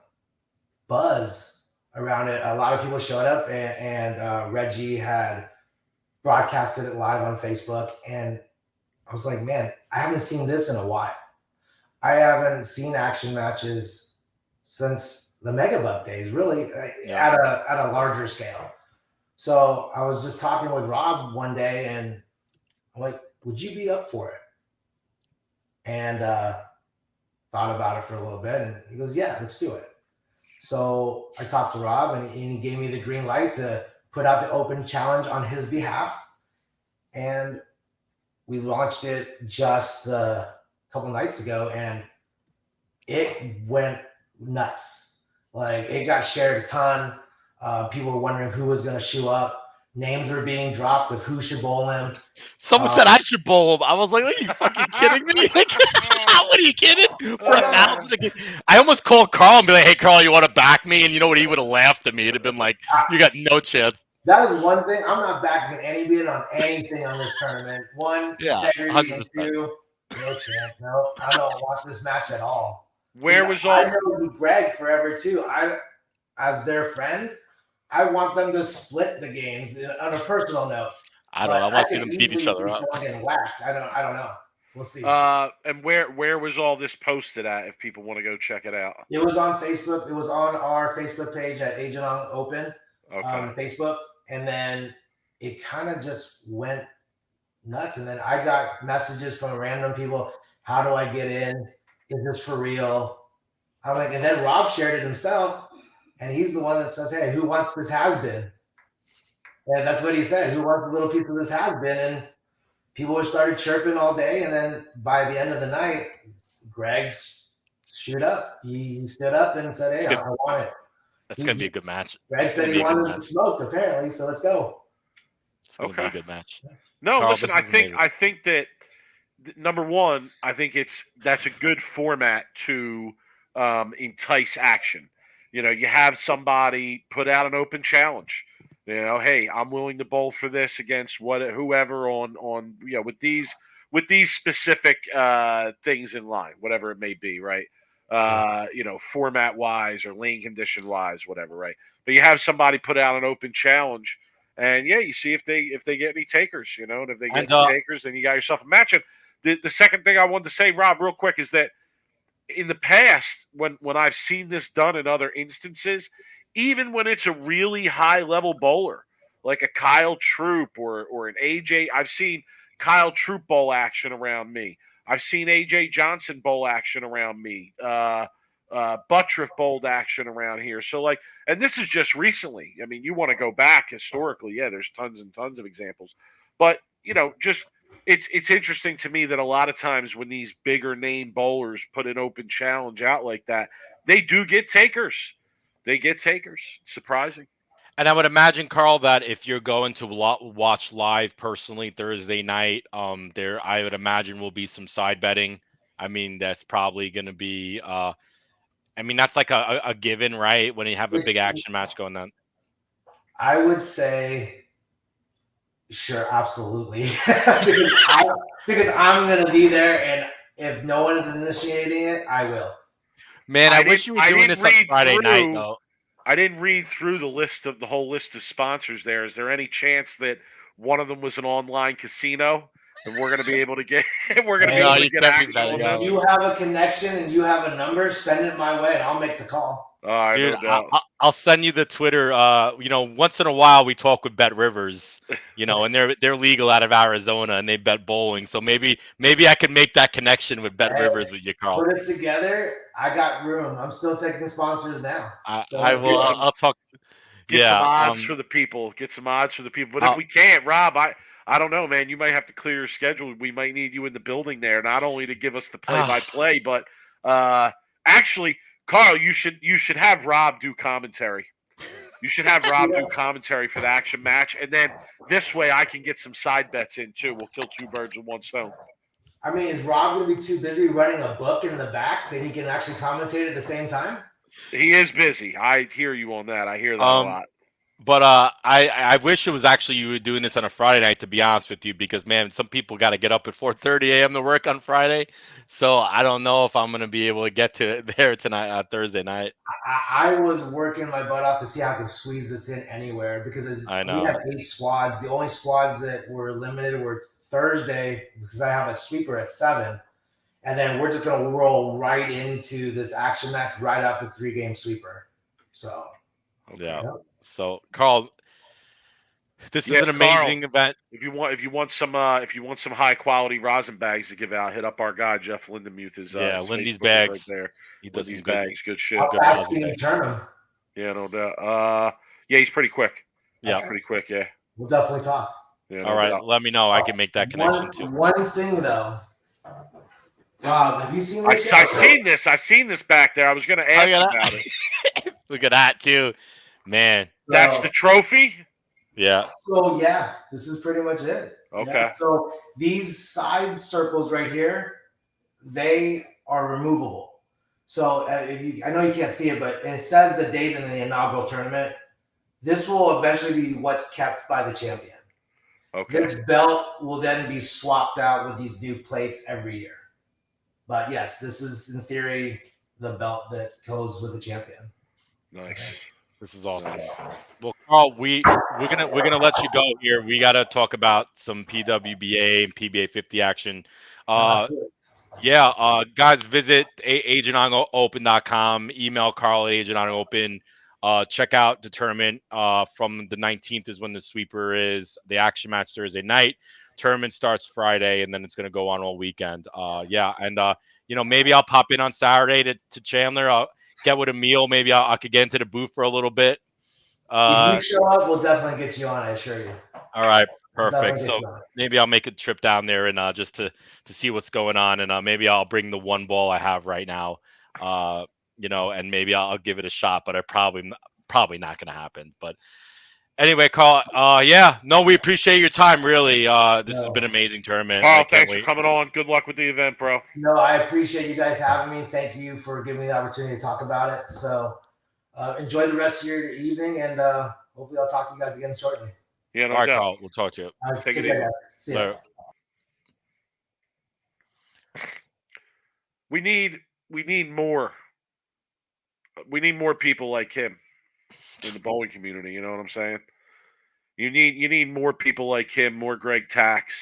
buzz around it. A lot of people showed up, and Reggie had broadcasted it live on Facebook, and I was like, man, I haven't seen this in a while. I haven't seen action matches since the Megabuck days, really, at a larger scale. So I was just talking with Rob one day, and I'm like, would you be up for it? And thought about it for a little bit, and he goes, yeah, let's do it. So I talked to Rob, and he gave me the green light to put out the open challenge on his behalf. And we launched it just a couple nights ago, and it went nuts. Like, it got shared a ton. People were wondering who was going to show up. Names were being dropped of who should bowl him. Someone said I should bowl him. I was like, are you fucking kidding me? Like, what are you kidding? For $1,000 I almost called Carl and be like, hey, Carl, you want to back me? And you know what? He would have laughed at me. It'd have been like, you got no chance. That is one thing. I'm not backing any bid on anything on this tournament. One, integrity, 100%. And two, no chance. No, I don't want this match at all. I know Greg forever too. As their friend, I want them to split the games on a personal note. I want to see them beat each other up. Getting whacked. I don't know. We'll see. And where was all this posted at? If people want to go check it out, it was on Facebook. It was on our Facebook page at Agent on Open. Facebook, and then it kind of just went nuts. And then I got messages from random people. How do I get in? Is this for real? I'm like, and then Rob shared it himself, and he's the one that says, hey, who wants this has-been? And that's what he said. Who wants a little piece of this has-been? And people started chirping all day. And then by the end of the night, Greg stood up. He stood up and said, hey, I want it. That's going to be a good match. Greg said he wanted to smoke, apparently, so let's go. It's going to be a good match. No, Charles, listen, I think that number one, I think that's a good format to entice action. You know, you have somebody put out an open challenge. You know, hey, I'm willing to bowl for this against whoever on with these specific things in line, whatever it may be, right? Format wise or lane condition wise, whatever, right? But you have somebody put out an open challenge, and you see if they get any takers, and if they get any takers, then you got yourself a match. And the second thing I wanted to say, Rob, real quick, is that in the past, when I've seen this done in other instances, even when it's a really high level bowler like a Kyle Troop or an AJ, I've seen Kyle Troop bowl action around me. I've seen A.J. Johnson bowl action around me. Buttriff bowled action around here. So, and this is just recently. I mean, you want to go back historically. Yeah, there's tons and tons of examples. But, just it's interesting to me that a lot of times when these bigger name bowlers put an open challenge out like that, they do get takers. They get takers. It's surprising. And I would imagine, Carl, that if you're going to watch live personally Thursday night, there I would imagine will be some side betting. I mean, that's probably going to be. That's like a given, right? When you have a big action match going on. I would say, sure, absolutely, because I'm going to be there, and if no one is initiating it, I will. Man, I wish you were doing this on Friday night, though. I didn't read through the whole list of sponsors there. Is there any chance that one of them was an online casino and we're going to be able to get action on this? If you have a connection and you have a number, send it my way and I'll make the call. Dude, I'll send you the Twitter. Once in a while we talk with Bet Rivers, and they're legal out of Arizona and they bet bowling. So maybe I can make that connection with Bet Rivers with you, Carl. Put it together. I got room. I'm still taking sponsors now. I will. I'll talk. Get some odds for the people. Get some odds for the people. But if we can't, Rob, I don't know, man. You might have to clear your schedule. We might need you in the building there, not only to give us the play-by-play, but actually. Carl, you should have Rob do commentary. You should have Rob do commentary for the action match, and then this way I can get some side bets in too. We'll kill two birds with one stone. I mean, is Rob going to be too busy running a book in the back that he can actually commentate at the same time? He is busy. I hear you on that. I hear that a lot. But I wish it was actually you were doing this on a Friday night, to be honest with you, because man, some people got to get up at 4:30 a.m. to work on Friday. So I don't know if I'm gonna be able to get to there tonight, Thursday night. I was working my butt off to see how I could squeeze this in anywhere because I we know. have 8 squads. The only squads that were limited were Thursday because I have a sweeper at 7. And then we're just going to roll right into this action match right after 3-game sweeper. So, Yeah. yeah. So Carl, this is Yeah, an Carl. amazing event. If you want some high quality rosin bags to give out, hit up our guy Jeff Lindemuth. His Yeah, his Lindy's Facebook is right bags. there. He does Lindy's some good, bags, good shit. How good fast rosin can you bags. turn them? Yeah, no doubt. Yeah, he's pretty quick. Yeah. Okay. Pretty quick. Yeah. We'll definitely talk. Yeah. All No right. doubt. Let me know. I can make that connection too. One thing, though. Rob, have you seen I this yet? seen this. I seen this back there. I was going to ask you at about that. it. Look at that too, man. That's the trophy. Yeah. So, yeah, this is pretty much it. Okay. Yeah. So these side circles right here, they are removable. So I know you can't see it, but it says the date in the inaugural tournament. This will eventually be what's kept by the champion. Okay. This belt will then be swapped out with these new plates every year. But yes, this is in theory the belt that goes with the champion. Nice. This is awesome. Well, Carl, we're gonna let you go here. We gotta talk about some PWBA and PBA 50 action. Yeah, guys, visit agentopen.com. Email Carl at agentopen. Check out the tournament. From the 19th is when the sweeper is. The action match Thursday night. Tournament starts Friday, and then it's gonna go on all weekend. Yeah, and maybe I'll pop in on Saturday to Chandler. I'll get with a meal. Maybe I could get into the booth for a little bit. If you show up, we'll definitely get you on, I assure you. All right, We'll perfect. definitely So get you on. maybe I'll make a trip down there and just to see what's going on, and maybe I'll bring the one ball I have right now, and maybe I'll give it a shot. But I probably not going to happen. But anyway, Carl, we appreciate your time. Really, this has been an amazing tournament. Carl, I can't thanks wait. for coming on. Good luck with the event, bro. No, I appreciate you guys having me. Thank you for giving me the opportunity to talk about it. So enjoy the rest of your evening, and hopefully I'll talk to you guys again shortly. Yeah, no All right, doubt. Carl, we'll talk to you. Take it easy. See ya. We need more. We need more people like him in the bowling community. You know what I'm saying? You need more people like him, more Greg Tax.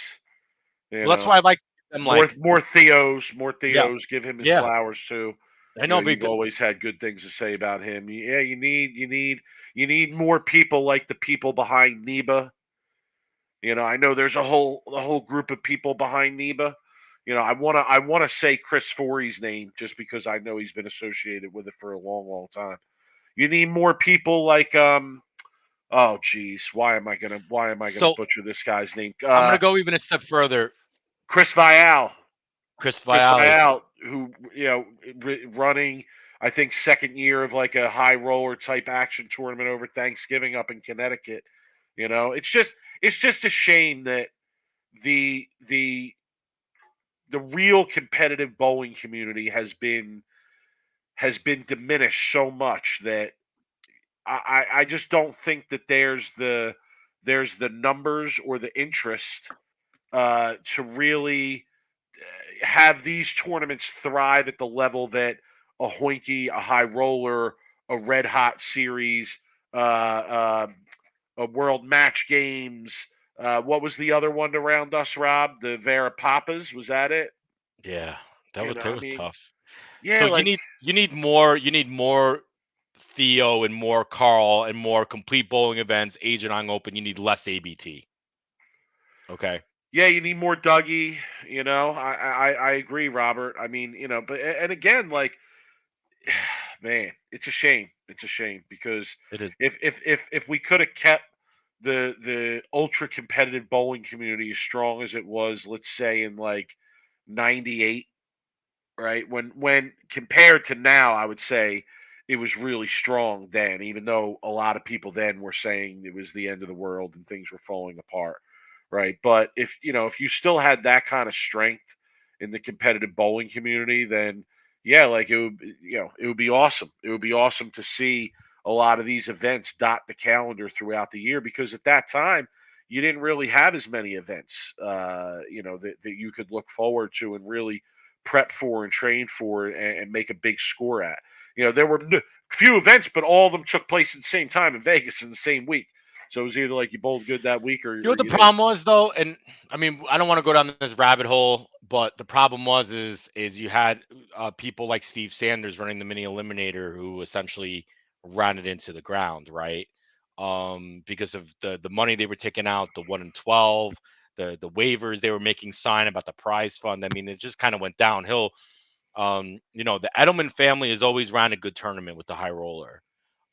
Well, that's why I like them. more Theos, Yeah. Give him his Yeah. flowers too. I know, You've always had good things to say about him. Yeah, you need more people like the people behind NEBA. I know there's a whole group of people behind NEBA. I wanna say Chris Forey's name just because I know he's been associated with it for a long time. You need more people like oh geez, why am I gonna butcher this guy's name? I'm gonna go even a step further. Chris Vial. Chris Vial, who running, I think second year of like a high roller type action tournament over Thanksgiving up in Connecticut. It's just a shame that the real competitive bowling community has been diminished so much that I just don't think that there's the numbers or the interest to really have these tournaments thrive at the level that a Hoinky, a High Roller, a Red Hot Series, a World Match Games. What was the other one around us, Rob? The Vera Papas, was that it? Yeah, that was tough. Yeah, so you need more Theo and more Carl and more complete bowling events. Agent on Open. You need less ABT. Okay. Yeah, you need more Dougie. I agree, Robert. I mean, but and again, like, man, it's a shame. It's a shame because it is. If we could have kept the ultra competitive bowling community as strong as it was, let's say in like '98, right? When compared to now, I would say it was really strong then, even though a lot of people then were saying it was the end of the world and things were falling apart, right? But if you still had that kind of strength in the competitive bowling community, then yeah, like it would be awesome. It would be awesome to see a lot of these events dot the calendar throughout the year, because at that time you didn't really have as many events, that you could look forward to and really prep for and train for and make a big score at. There were few events, but all of them took place at the same time in Vegas in the same week. So it was either like you bowled good that week or You know what the you didn't. problem was though, and I mean I don't want to go down this rabbit hole, but the problem was is you had people like Steve Sanders running the mini eliminator who essentially ran it into the ground, right? Because of the money they were taking out, the 1 in 12, the waivers they were making sign about the prize fund. I mean, it just kind of went downhill. The Edelman family has always ran a good tournament with the high roller.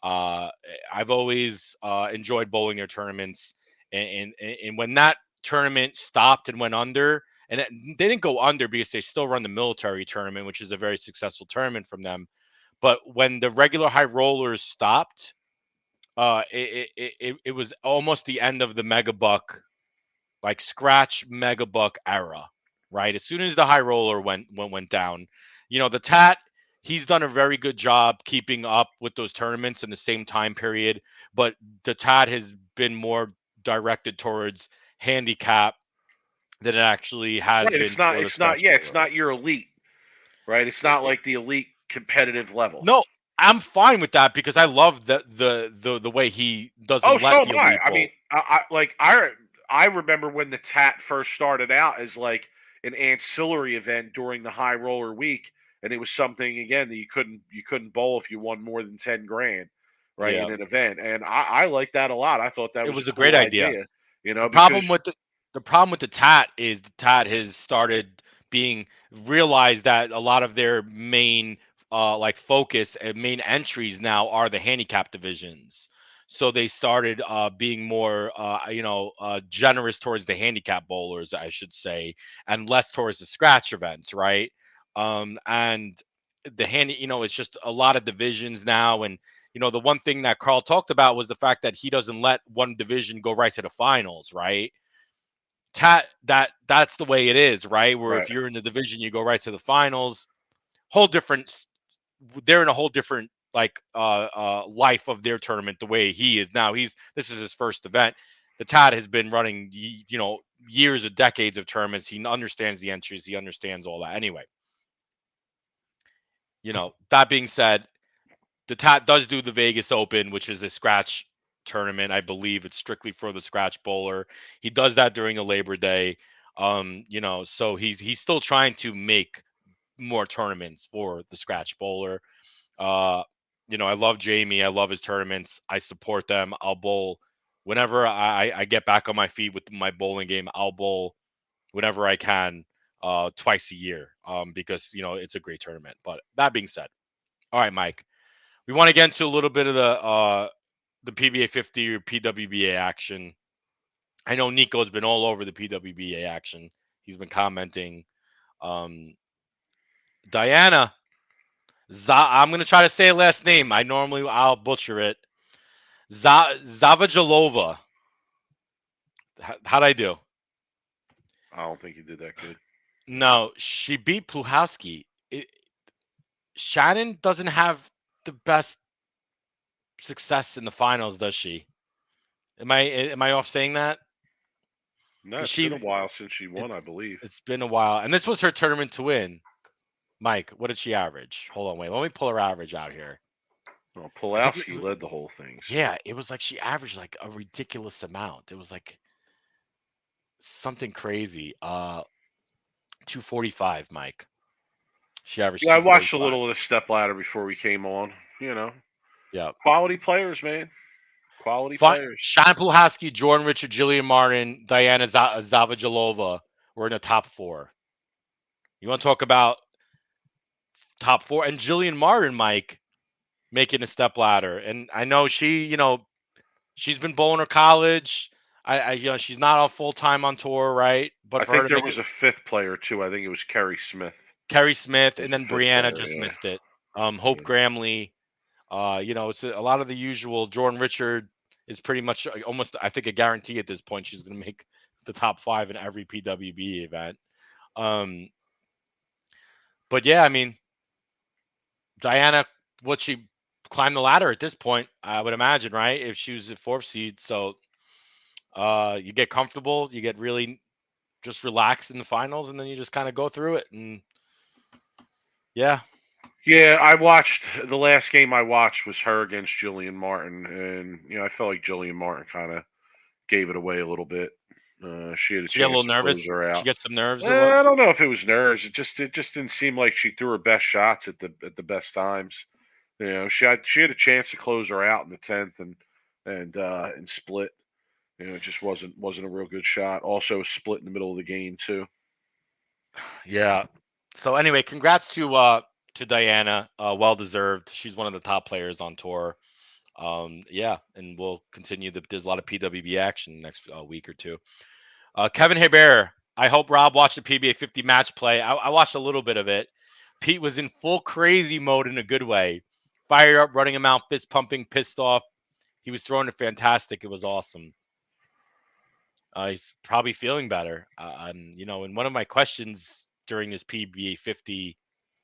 Uh, I've always enjoyed bowling their tournaments, and when that tournament stopped and went under, and they didn't go under because they still run the military tournament, which is a very successful tournament from them. But when the regular high rollers stopped, it was almost the end of the mega buck, like scratch mega buck era, right? As soon as the high roller went down, the Tat, he's done a very good job keeping up with those tournaments in the same time period, but the Tat has been more directed towards handicap than it actually has Right. been It's not. for the It's not. scratch Yeah. It's bowler. not your elite. Right. It's It- not it- like the elite competitive level. no, I'm fine with that because I love the way he Oh, doesn't let so the am I. elite I mean, bowl. I remember when the Tat first started out as like an ancillary event during the high roller week, and it was something again that you couldn't bowl if you won more than 10 grand, right, Yeah, in an event, and I liked that a lot. I thought that it was a was a great cool idea. idea, The because problem with the problem with the Tat is the Tat has started being realized that a lot of their main like focus and main entries now are the handicap divisions. So they started being more generous towards the handicap bowlers, I should say, and less towards the scratch events, right? And the handy, it's just a lot of divisions now. And the one thing that Carl talked about was the fact that he doesn't let one division go right to the finals, right? That's the way it is, right? Where right. if you're in the division, you go right to the finals. Whole different. They're in a whole different life of their tournament. The way he is now, this is his first event. The Tad has been running, years of decades of tournaments. He understands the entries. He understands all that. Anyway, that being said, the Tat does do the Vegas Open, which is a scratch tournament. I believe it's strictly for the scratch bowler. He does that during a Labor Day. So he's still trying to make more tournaments for the scratch bowler. Uh, I love Jamie. I love his tournaments. I support them. I'll bowl whenever I get back on my feet with my bowling game. I'll bowl whenever I can, twice a year, because it's a great tournament. But that being said, all right, Mike, we want to get into a little bit of the PBA 50 or PWBA action. I know Nico's been all over the PWBA action. He's been commenting. Um, Diana, I'm gonna try to say her last name. I'll butcher it. Zavajalova. How'd I do? I don't think you did that good. No, she beat Pluhowski. Shannon doesn't have the best success in the finals, does she? Am I off saying that? No, Because it's been a she while since she won, I it's believe. it's been a while, and this was her tournament to win. Mike, what did she average? Hold on, wait. Let me pull her average out here. Well, I think Pulowski led the whole thing. So. yeah, it was like she averaged like a ridiculous amount. It was like something crazy. 245, Mike. She averaged Yeah, I watched a 245. little of the step ladder before we came on. Yeah. Quality players, man. Quality players. Sean Pulhowski, Jordan Richard, Jillian Martin, Diana Zavajalova were in the top four. You want to talk about top four? And Jillian Martin, Mike, making a step ladder. And I know she's been bowling her college. She's not all full time on tour, right? But I for her think to there make was it, a fifth player too. I think it was Kerry Smith. Kerry Smith, Was and the then fifth Brianna player. just Yeah. missed it. Hope Yeah. Gramley. It's a lot of the usual. Jordan Richard is pretty much almost, I think, a guarantee at this point. She's going to make the top five in every PWB event. Um, but yeah, I mean, Diana, what she climbed the ladder at this point, I would imagine, right? If she was the 4th seed. So you get comfortable, you get really just relaxed in the finals, and then you just kind of go through it. And yeah. Yeah, I watched the last game I watched was her against Jillian Martin, and I felt like Jillian Martin kind of gave it away a little bit. She had a She got a chance little to close nervous. her She out. gets some nerves or what? I don't know if it was nerves. It just didn't seem like she threw her best shots at the best times. She had a chance to close her out in the 10th and split. It just wasn't a real good shot. Also split in the middle of the game too. Yeah. So anyway, congrats to Diana. Well deserved. She's one of the top players on tour. Yeah, and we'll continue. There's a lot of PWB action next week or two. Kevin Hebert. I hope Rob watched the PBA 50 match play. I watched a little bit of it. Pete was in full crazy mode in a good way. Fired up, running him out, fist pumping, pissed off. He was throwing it fantastic. It was awesome. He's probably feeling better. And one of my questions during this PBA 50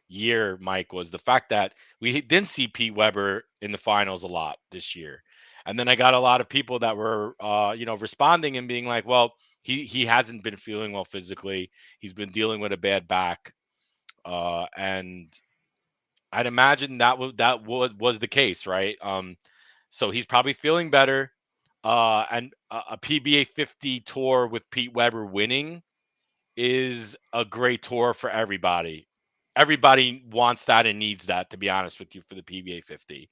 year, Mike, was the fact that we didn't see Pete Weber in the finals a lot this year. And then I got a lot of people that were, responding and being like, well, he hasn't been feeling well physically. He's been dealing with a bad back. And I'd imagine that was the case, right? So he's probably feeling better. And a PBA 50 tour with Pete Weber winning is a great tour for everybody. Everybody wants that and needs that, to be honest with you, for the PBA 50.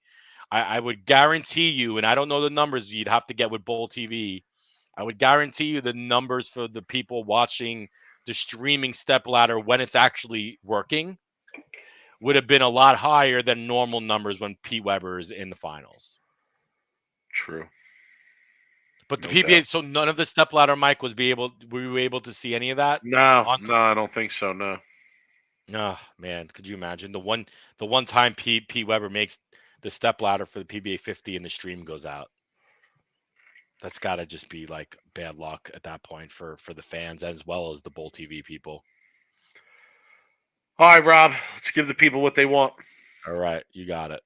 I would guarantee you, and I don't know the numbers, you'd have to get with Bowl TV. I would guarantee you the numbers for the people watching the streaming stepladder when it's actually working would have been a lot higher than normal numbers when Pete Weber is in the finals. True. But the No PBA, doubt. so none of the stepladder, Mike, were you able to see any of that? No, On, no, I don't think so. No. oh man, could you imagine the one time Pete Weber makes the stepladder for the PBA 50 and the stream goes out? That's got to just be like bad luck at that point for the fans as well as the Bowl TV people. All right, Rob. Let's give the people what they want. All right, you got it.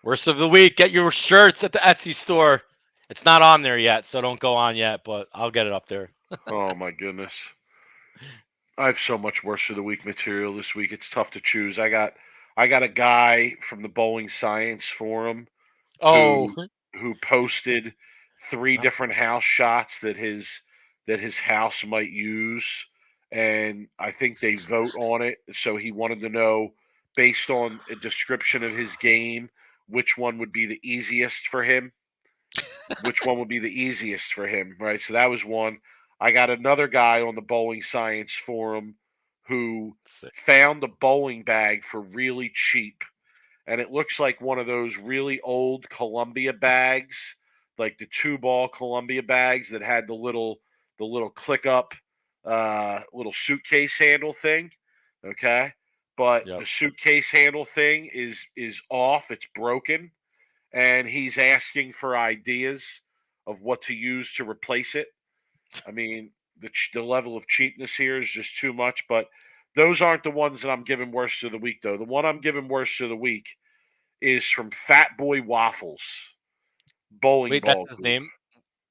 Worst of the week. Get your shirts at the Etsy store. It's not on there yet, so don't go on yet, but I'll get it up there. Oh my goodness. I have so much worst of the week material this week. It's tough to choose. I got a guy from the Bowling Science Forum Oh, who posted 3 different house shots that his house might use, and I think they vote on it. So he wanted to know, based on a description of his game, which one would be the easiest for him. Right? So that was one. I got another guy on the Bowling Science Forum who sick. found a bowling bag for really cheap, and it looks like one of those really old Columbia bags, like the 2-ball Columbia bags that had the little click up little suitcase handle thing. Okay, but Yep. the suitcase handle thing is off. It's broken, and he's asking for ideas of what to use to replace it. I mean, the level of cheapness here is just too much. But those aren't the ones that I'm giving worst of the week, though. The one I'm giving worst of the week is from Fat Boy Waffles Bowling Wait, that's Ball his Group. name?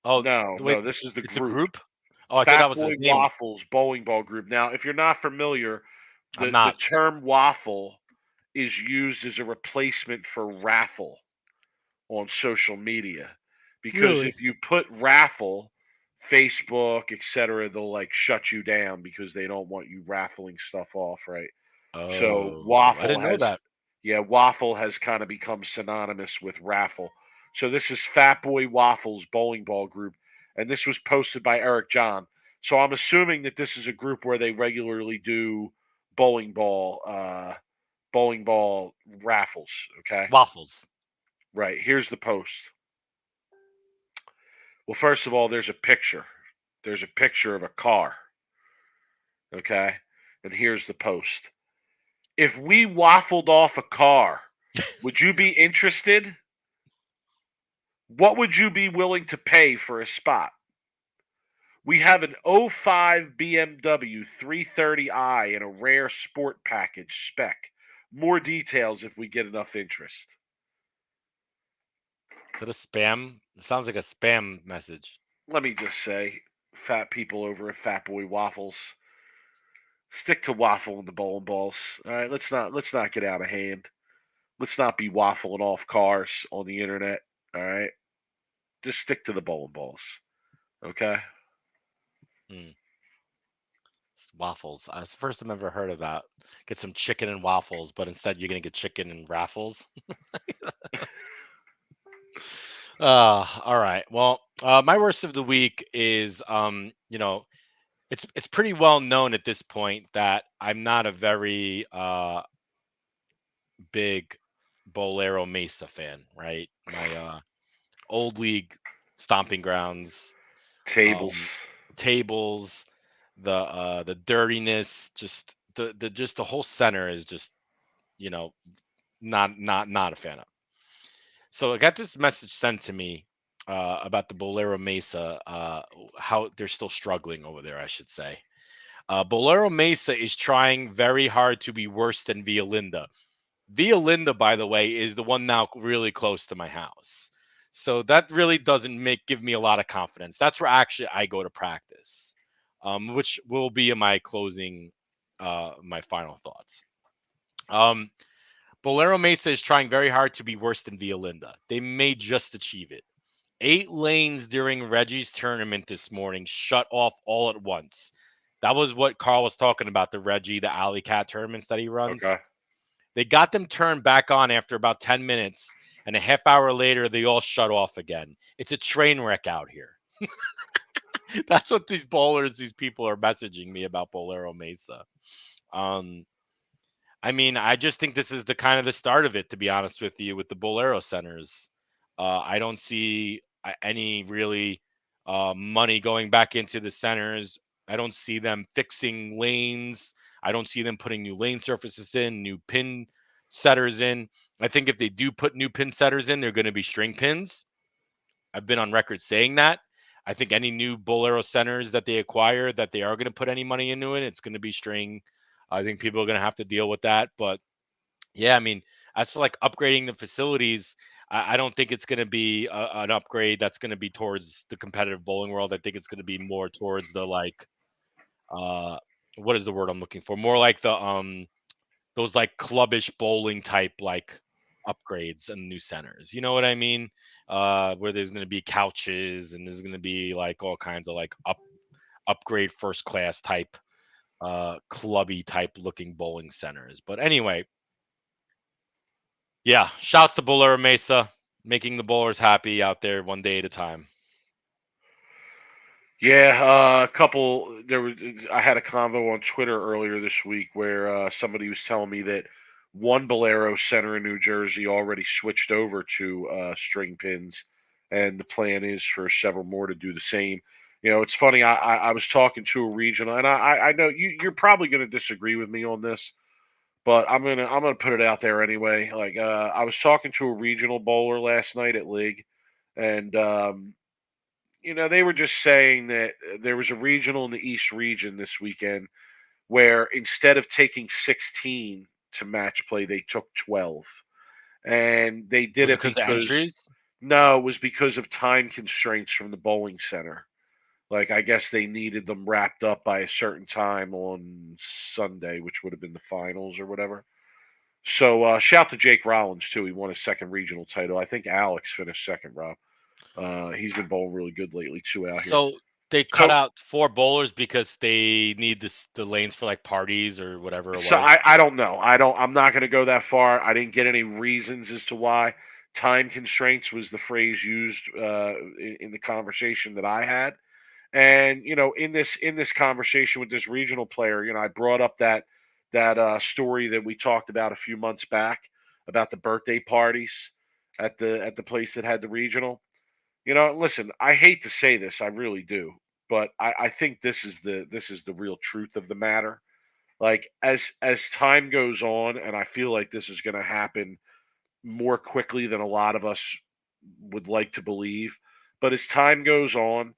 Oh, No, wait, no, this is the it's a group. group? Oh, I thought Fat that was his Boy name. Waffles Bowling Ball Group. Now, if you're not familiar, I'm the not. term waffle is used as a replacement for raffle on social media, because Really? if you put raffle, Facebook, etc., they'll like shut you down because they don't want you raffling stuff off, right? So Oh, I waffle didn't know has, that. yeah, waffle has kind of become synonymous with raffle. So this is Fat Boy Waffles Bowling Ball Group, and this was posted by Eric John. So I'm assuming that this is a group where they regularly do bowling ball raffles. Okay, Waffles. right. Here's the post. Well, first of all, there's a picture. There's a picture of a car. Okay, and here's the post. If we waffled off a car, would you be interested? What would you be willing to pay for a spot? We have an '05 BMW 330i in a rare sport package spec. More details if we get enough interest. Is that a spam? It sounds like a spam message. Let me just say, fat people over at Fat Boy Waffles, stick to waffling the bowling balls. All right, let's not get out of hand. Let's not be waffling off cars on the internet. All right, just stick to the bowling balls. Okay. Mm, waffles. It's the first time I've ever heard of that. Get some chicken and waffles, but instead you're gonna get chicken and raffles. All right. Well, my worst of the week is, it's pretty well known at this point that I'm not a very big Bolero Mesa fan, right? My old league stomping grounds, Tables. um, tables, the dirtiness, just the whole center is just, you know, not a fan of. So I got this message sent to me about the Bolero Mesa, how they're still struggling over there, I should say. Bolero Mesa is trying very hard to be worse than Violinda. Violinda, by the way, is the one now really close to my house. So that really doesn't give me a lot of confidence. That's where actually I go to practice, which will be in my closing, my final thoughts. Um, Bolero Mesa is trying very hard to be worse than Violinda. They may just achieve it. 8 lanes during Reggie's tournament this morning shut off all at once. That was what Carl was talking about, the Reggie, the Alley Cat tournaments that he runs. Okay. They got them turned back on after about 10 minutes, and a half hour later, they all shut off again. It's a train wreck out here. That's what these people are messaging me about Bolero Mesa. Um, I mean, I just think this is the kind of the start of it, to be honest with you, with the Bolero centers. I don't see any really money going back into the centers. I don't see them fixing lanes. I don't see them putting new lane surfaces in, new pin setters in. I think if they do put new pin setters in, they're going to be string pins. I've been on record saying that. I think any new Bolero centers that they acquire, that they are going to put any money into it, it's going to be string. I think people are going to have to deal with that. But yeah, I mean, as for like upgrading the facilities, I don't think it's going to be an upgrade that's going to be towards the competitive bowling world. I think it's going to be more towards the like, uh, what is the word I'm looking for? More like the those like clubbish bowling type like upgrades and new centers. You know what I mean? Where there's going to be couches and there's going to be like all kinds of like upgrade first class type clubby type looking bowling centers. But anyway, yeah, shouts to Bowler Mesa, making the bowlers happy out there one day at a time. Yeah, a couple. There was. I had a convo on Twitter earlier this week where somebody was telling me that one Bolero center in New Jersey already switched over to string pins, and the plan is for several more to do the same. You know, it's funny. I was talking to a regional, and I know you're probably going to disagree with me on this, but I'm gonna put it out there anyway. Like I was talking to a regional bowler last night at League, and they were just saying that there was a regional in the East region this weekend where instead of taking 16 to match play, they took 12. And they did Was it it because of because, entries? no, it was because of time constraints from the bowling center. Like, I guess they needed them wrapped up by a certain time on Sunday, which would have been the finals or whatever. So, shout to Jake Rollins, too. He won his second regional title. I think Alex finished second, Rob. He's been bowling really good lately, too, out here. So they cut So, out 4 bowlers because they need the lanes for like parties or whatever it So I, was. I don't know. I'm not going to go that far. I didn't get any reasons as to why. Time constraints was the phrase used in the conversation that I had. And in this conversation with this regional player, I brought up that story that we talked about a few months back about the birthday parties at the place that had the regional. Listen, I hate to say this, I really do, but I think this is the real truth of the matter. Like as time goes on, and I feel like this is going to happen more quickly than a lot of us would like to believe. But as time goes on,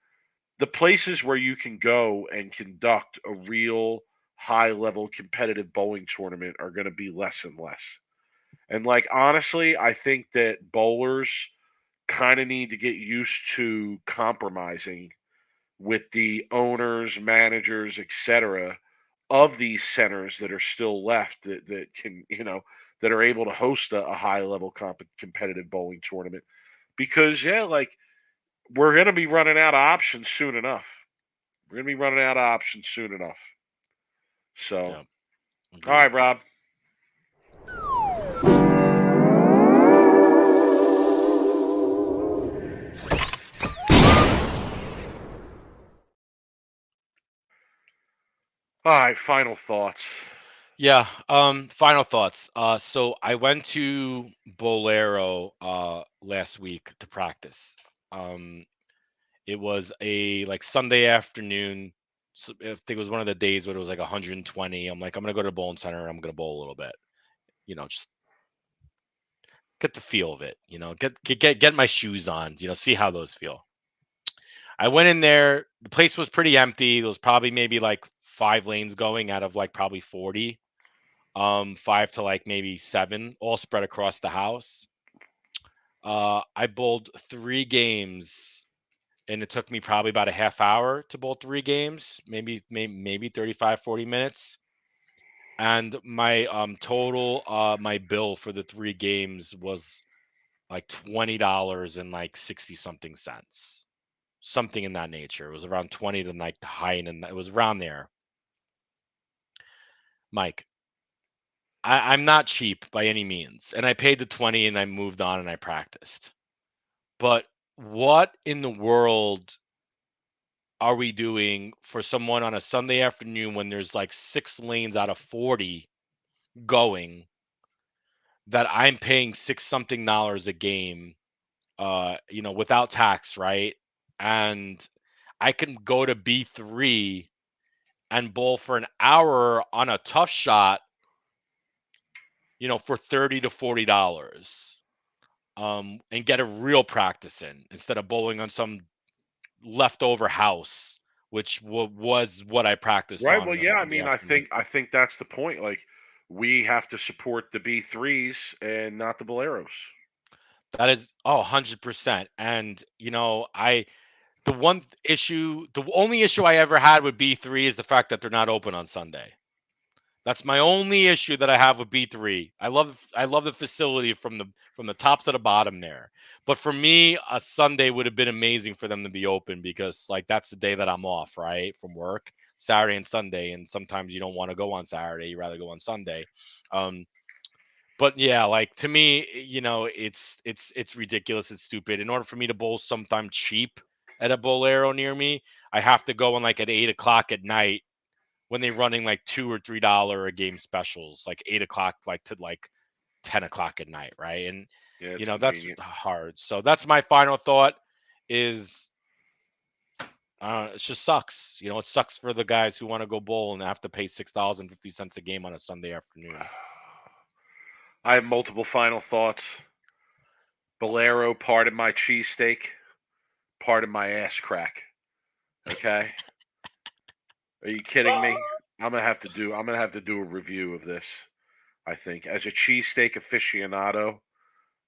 the places where you can go and conduct a real high level competitive bowling tournament are going to be less and less. And like honestly, I think that bowlers kind of need to get used to compromising with the owners, managers, etc. of these centers that are still left that can, that are able to host a high level competitive bowling tournament. Because yeah, like we're going to be running out of options soon enough. We're going to be running out of options soon enough. So, Yeah. all right, Rob. All right, final thoughts. Yeah. Final thoughts. So I went to Bolero last week to practice. It was a like Sunday afternoon. So I think it was one of the days when it was like 120. I'm like, I'm gonna go to the bowling center. I'm gonna bowl a little bit. Just get the feel of it. Get my shoes on. See how those feel. I went in there. The place was pretty empty. There was probably maybe like 5 lanes going out of like probably 40. 5 to like maybe 7, all spread across the house. I bowled 3 games, and it took me probably about a half hour to bowl 3 games, maybe 35, 40 minutes. And my total my bill for the 3 games was like $20 and like 60 something cents. Something in that nature. It was around 20 to like the high end, and it was around there. Mike, I'm not cheap by any means, and I paid the 20 and I moved on and I practiced. But what in the world are we doing for someone on a Sunday afternoon when there's like 6 lanes out of 40 going, that I'm paying six something dollars a game, without tax, right? And I can go to B3 and bowl for an hour on a tough shot, for $30 to $40, and get a real practice in instead of bowling on some leftover house, which was what I practiced Right. on Well, a yeah. I Sunday mean, I afternoon. think I think that's the point. Like, we have to support the B3s and not the Boleros. That is 100%. And the only issue I ever had with B3 is the fact that they're not open on Sunday. That's my only issue that I have with B3. I love the facility from the top to the bottom there. But for me, a Sunday would have been amazing for them to be open, because like that's the day that I'm off, right? From work, Saturday and Sunday, and sometimes you don't want to go on Saturday, you rather go on Sunday. But yeah, like to me, it's ridiculous, it's stupid. In order for me to bowl sometime cheap at a Bolero near me, I have to go in like at 8 o'clock at night, when they're running like $2 or $3 a game specials, like 8 o'clock, like to like 10 o'clock at night, right? And Yeah, it's that's convenient. hard. So that's my final thought. Is it just sucks. It sucks for the guys who want to go bowl and have to pay $6.50 a game on a Sunday afternoon. I have multiple final thoughts. Bolero, part of my cheesesteak, part of my ass crack. Okay. Are you kidding me? I'm gonna have to do a review of this. I think as a cheesesteak aficionado,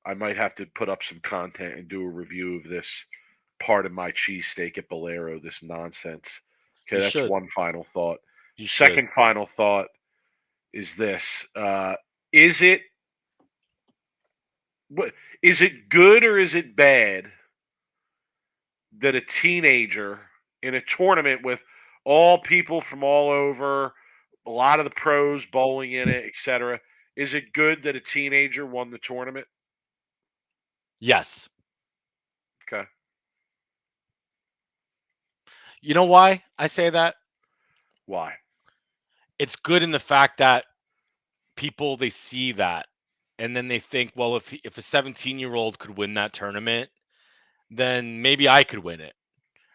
I might have to put up some content and do a review of this part of my cheesesteak at Bolero, this nonsense. Okay, You that's should. one final thought. You should. Second final thought is this. Is it what is it good or is it bad that a teenager in a tournament with all people from all over, a lot of the pros bowling in it, etc., is it good that a teenager won the tournament? Yes. Okay. You know why I say that? Why? It's good in the fact that people, they see that, and then they think, well, if a 17-year-old could win that tournament, then maybe I could win it,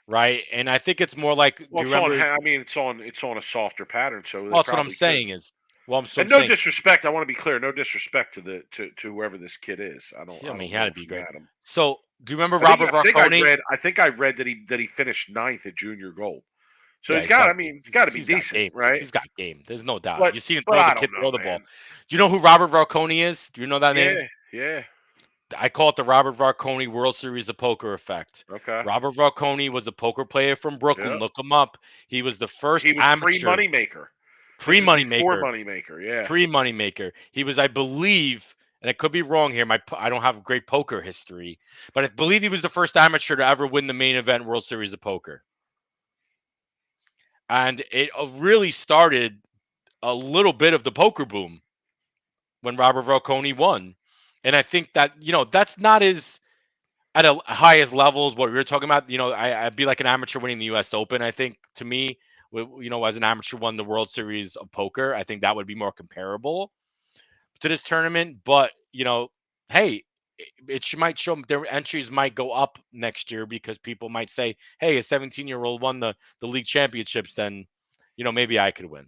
right? And I think it's more like, do Well, you remember? I mean, it's on a softer pattern, so they Well, that's what I'm probably could. saying is, Well, I'm And no saying, disrespect. I want to be clear. No disrespect to whoever this kid is. I I mean, don't he had know to if be he great. had him. So, do you remember Robert Varconi? I think I read that he finished 9th at junior gold. So Yeah, he's got. I game. mean, he's got to be He's got decent, game. right? He's got game. There's no doubt. You see him But throw the I kid don't know, throw the ball. man. Do you know who Robert Varconi is? Do you know that name? Yeah, yeah. I call it the Robert Varconi World Series of Poker effect. Okay. Robert Varconi was a poker player from Brooklyn. Yeah. Look him up. He was the first He was amateur pre-money maker. This is pre-money before maker. money maker. Yeah. Pre-money maker. He was, I believe, and I could be wrong here. I don't have great poker history, but I believe he was the first amateur to ever win the main event World Series of Poker. And it really started a little bit of the poker boom when Robert Varconi won. And I think that, that's not as at a high as levels what we were talking about. I'd be like an amateur winning the US Open. I think to me, as an amateur won the World Series of Poker, I think that would be more comparable to this tournament. But, hey, might show their entries might go up next year because people might say, hey, a 17-year-old won the league championships, then, maybe I could win.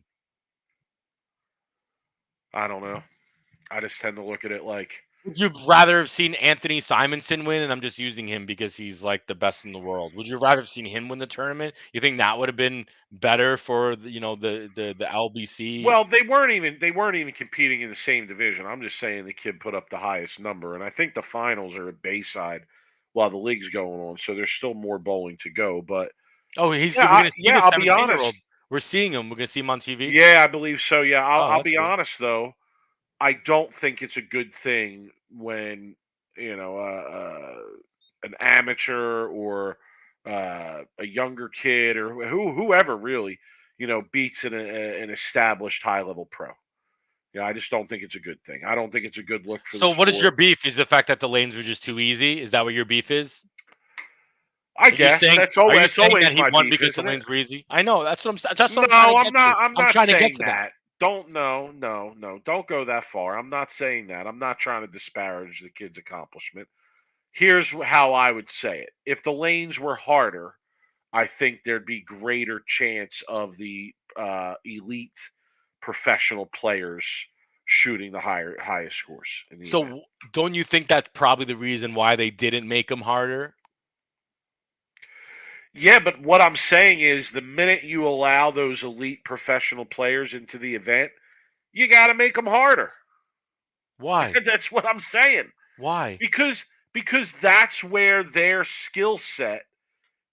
I don't know. I just tend to look at it like. Would you rather have seen Anthony Simonson win? And I'm just using him because he's like the best in the world. Would you rather have seen him win the tournament? You think that would have been better for the LBC? Well, they weren't even competing in the same division. I'm just saying the kid put up the highest number, and I think the finals are at Bayside while the league's going on, so there's still more bowling to go. But Oh, we're going to see the I'll be honest. 17-year-old. We're seeing him. We're going to see him on TV. Yeah, I believe so. Yeah, Oh, I'll that's be cool. honest though. I don't think it's a good thing when an amateur or a younger kid or whoever really beats an established high level pro. Yeah, I just don't think it's a good thing. I don't think it's a good look for the So what is sport. your beef? Is the fact that the lanes were just too easy? Is that what your beef is? I Are you guess saying that's are you always saying that he my won beef, because the isn't it? lanes were easy? I know. That's what I'm trying to No, get to. I'm I'm not trying to get saying to that. that. Don't no. Don't go that far. I'm not saying that. I'm not trying to disparage the kid's accomplishment. Here's how I would say it. If the lanes were harder, I think there'd be greater chance of the elite professional players shooting the highest scores in the event. So don't you think that's probably the reason why they didn't make them harder? Yeah, but what I'm saying is the minute you allow those elite professional players into the event, you got to make them harder. Why? That's what I'm saying. Why? Because that's where their skill set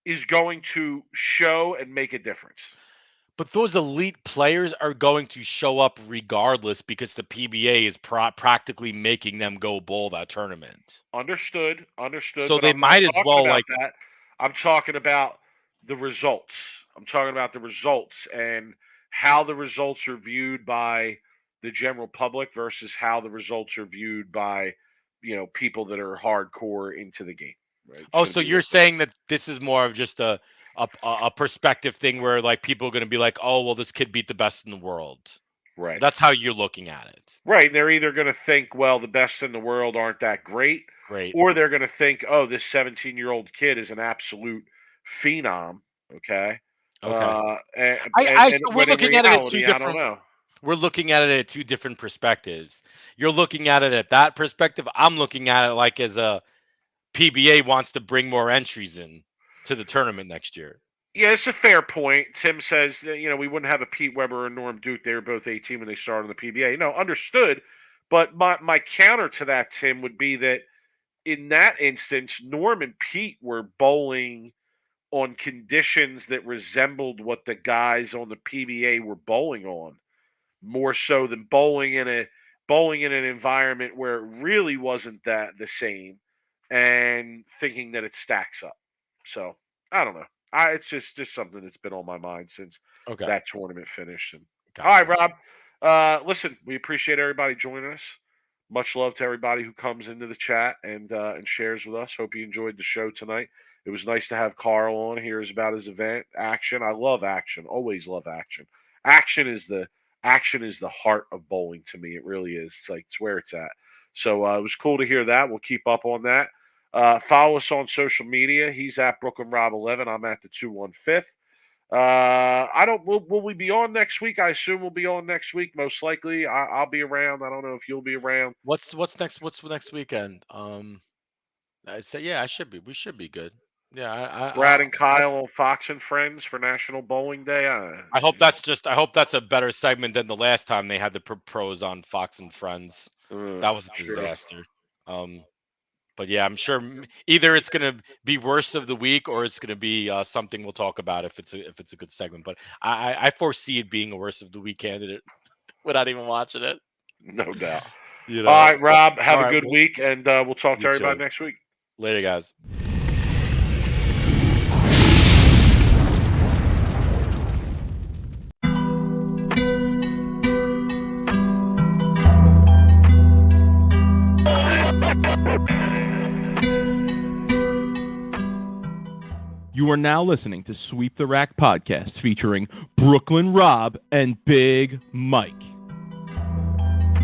is going to show and make a difference. But those elite players are going to show up regardless because the PBA is practically making them go bowl that tournament. Understood, So but they I'm not might as talking well about that. I'm talking about the results. I'm talking about the results and how the results are viewed by the general public versus how the results are viewed by, people that are hardcore into the game. Right? It's Oh, going to so be a little you're saying that this is more of just a perspective thing where like people are going to be like, oh, well, this kid beat the best in the world. right. That's how you're looking at it. Right. They're either going to think, well, the best in the world aren't that great, Great. or they're going to think, oh, this 17-year-old kid is an absolute phenom. Okay. Okay. And So we're when in looking at it at reality, I don't know. we're looking at it at two different perspectives. You're looking at it at that perspective. I'm looking at it like as a PBA wants to bring more entries in to the tournament next year. Yeah, it's a fair point. Tim says that, we wouldn't have a Pete Weber or Norm Duke. They were both 18 when they started on the PBA. No, understood. But my counter to that, Tim, would be that in that instance, Norm and Pete were bowling on conditions that resembled what the guys on the PBA were bowling on, more so than bowling in an environment where it really wasn't that the same, and thinking that it stacks up. So I don't know. It's just something that's been on my mind since Okay. that tournament finished. And Gotcha. all right, Rob. Listen, we appreciate everybody joining us. Much love to everybody who comes into the chat and shares with us. Hope you enjoyed the show tonight. It was nice to have Carl on. Here's about his event. Action. I love action. Always love action. Action is the heart of bowling to me. It really is. It's where it's at. So it was cool to hear that. We'll keep up on that. Follow us on social media. He's at Brooklyn Rob 11. I'm at the 215th. I don't. Will we be on next week? I assume we'll be on next week. Most likely, I'll be around. I don't know if you'll be around. What's next? What's next weekend? I say yeah. I should be. We should be good. Yeah. Brad and Kyle on Fox and Friends for National Bowling Day. I hope that's a better segment than the last time they had the pros on Fox and Friends. That was a disaster. But yeah, I'm sure either it's going to be worst of the week or it's going to be something we'll talk about if it's a good segment. But I foresee it being a worst of the week candidate without even watching it. No doubt. You know? All right, Rob. Have a good week, and we'll talk to everybody next week. Later, guys. You are now listening to Sweep the Rack podcast featuring Brooklyn Rob and Big Mike.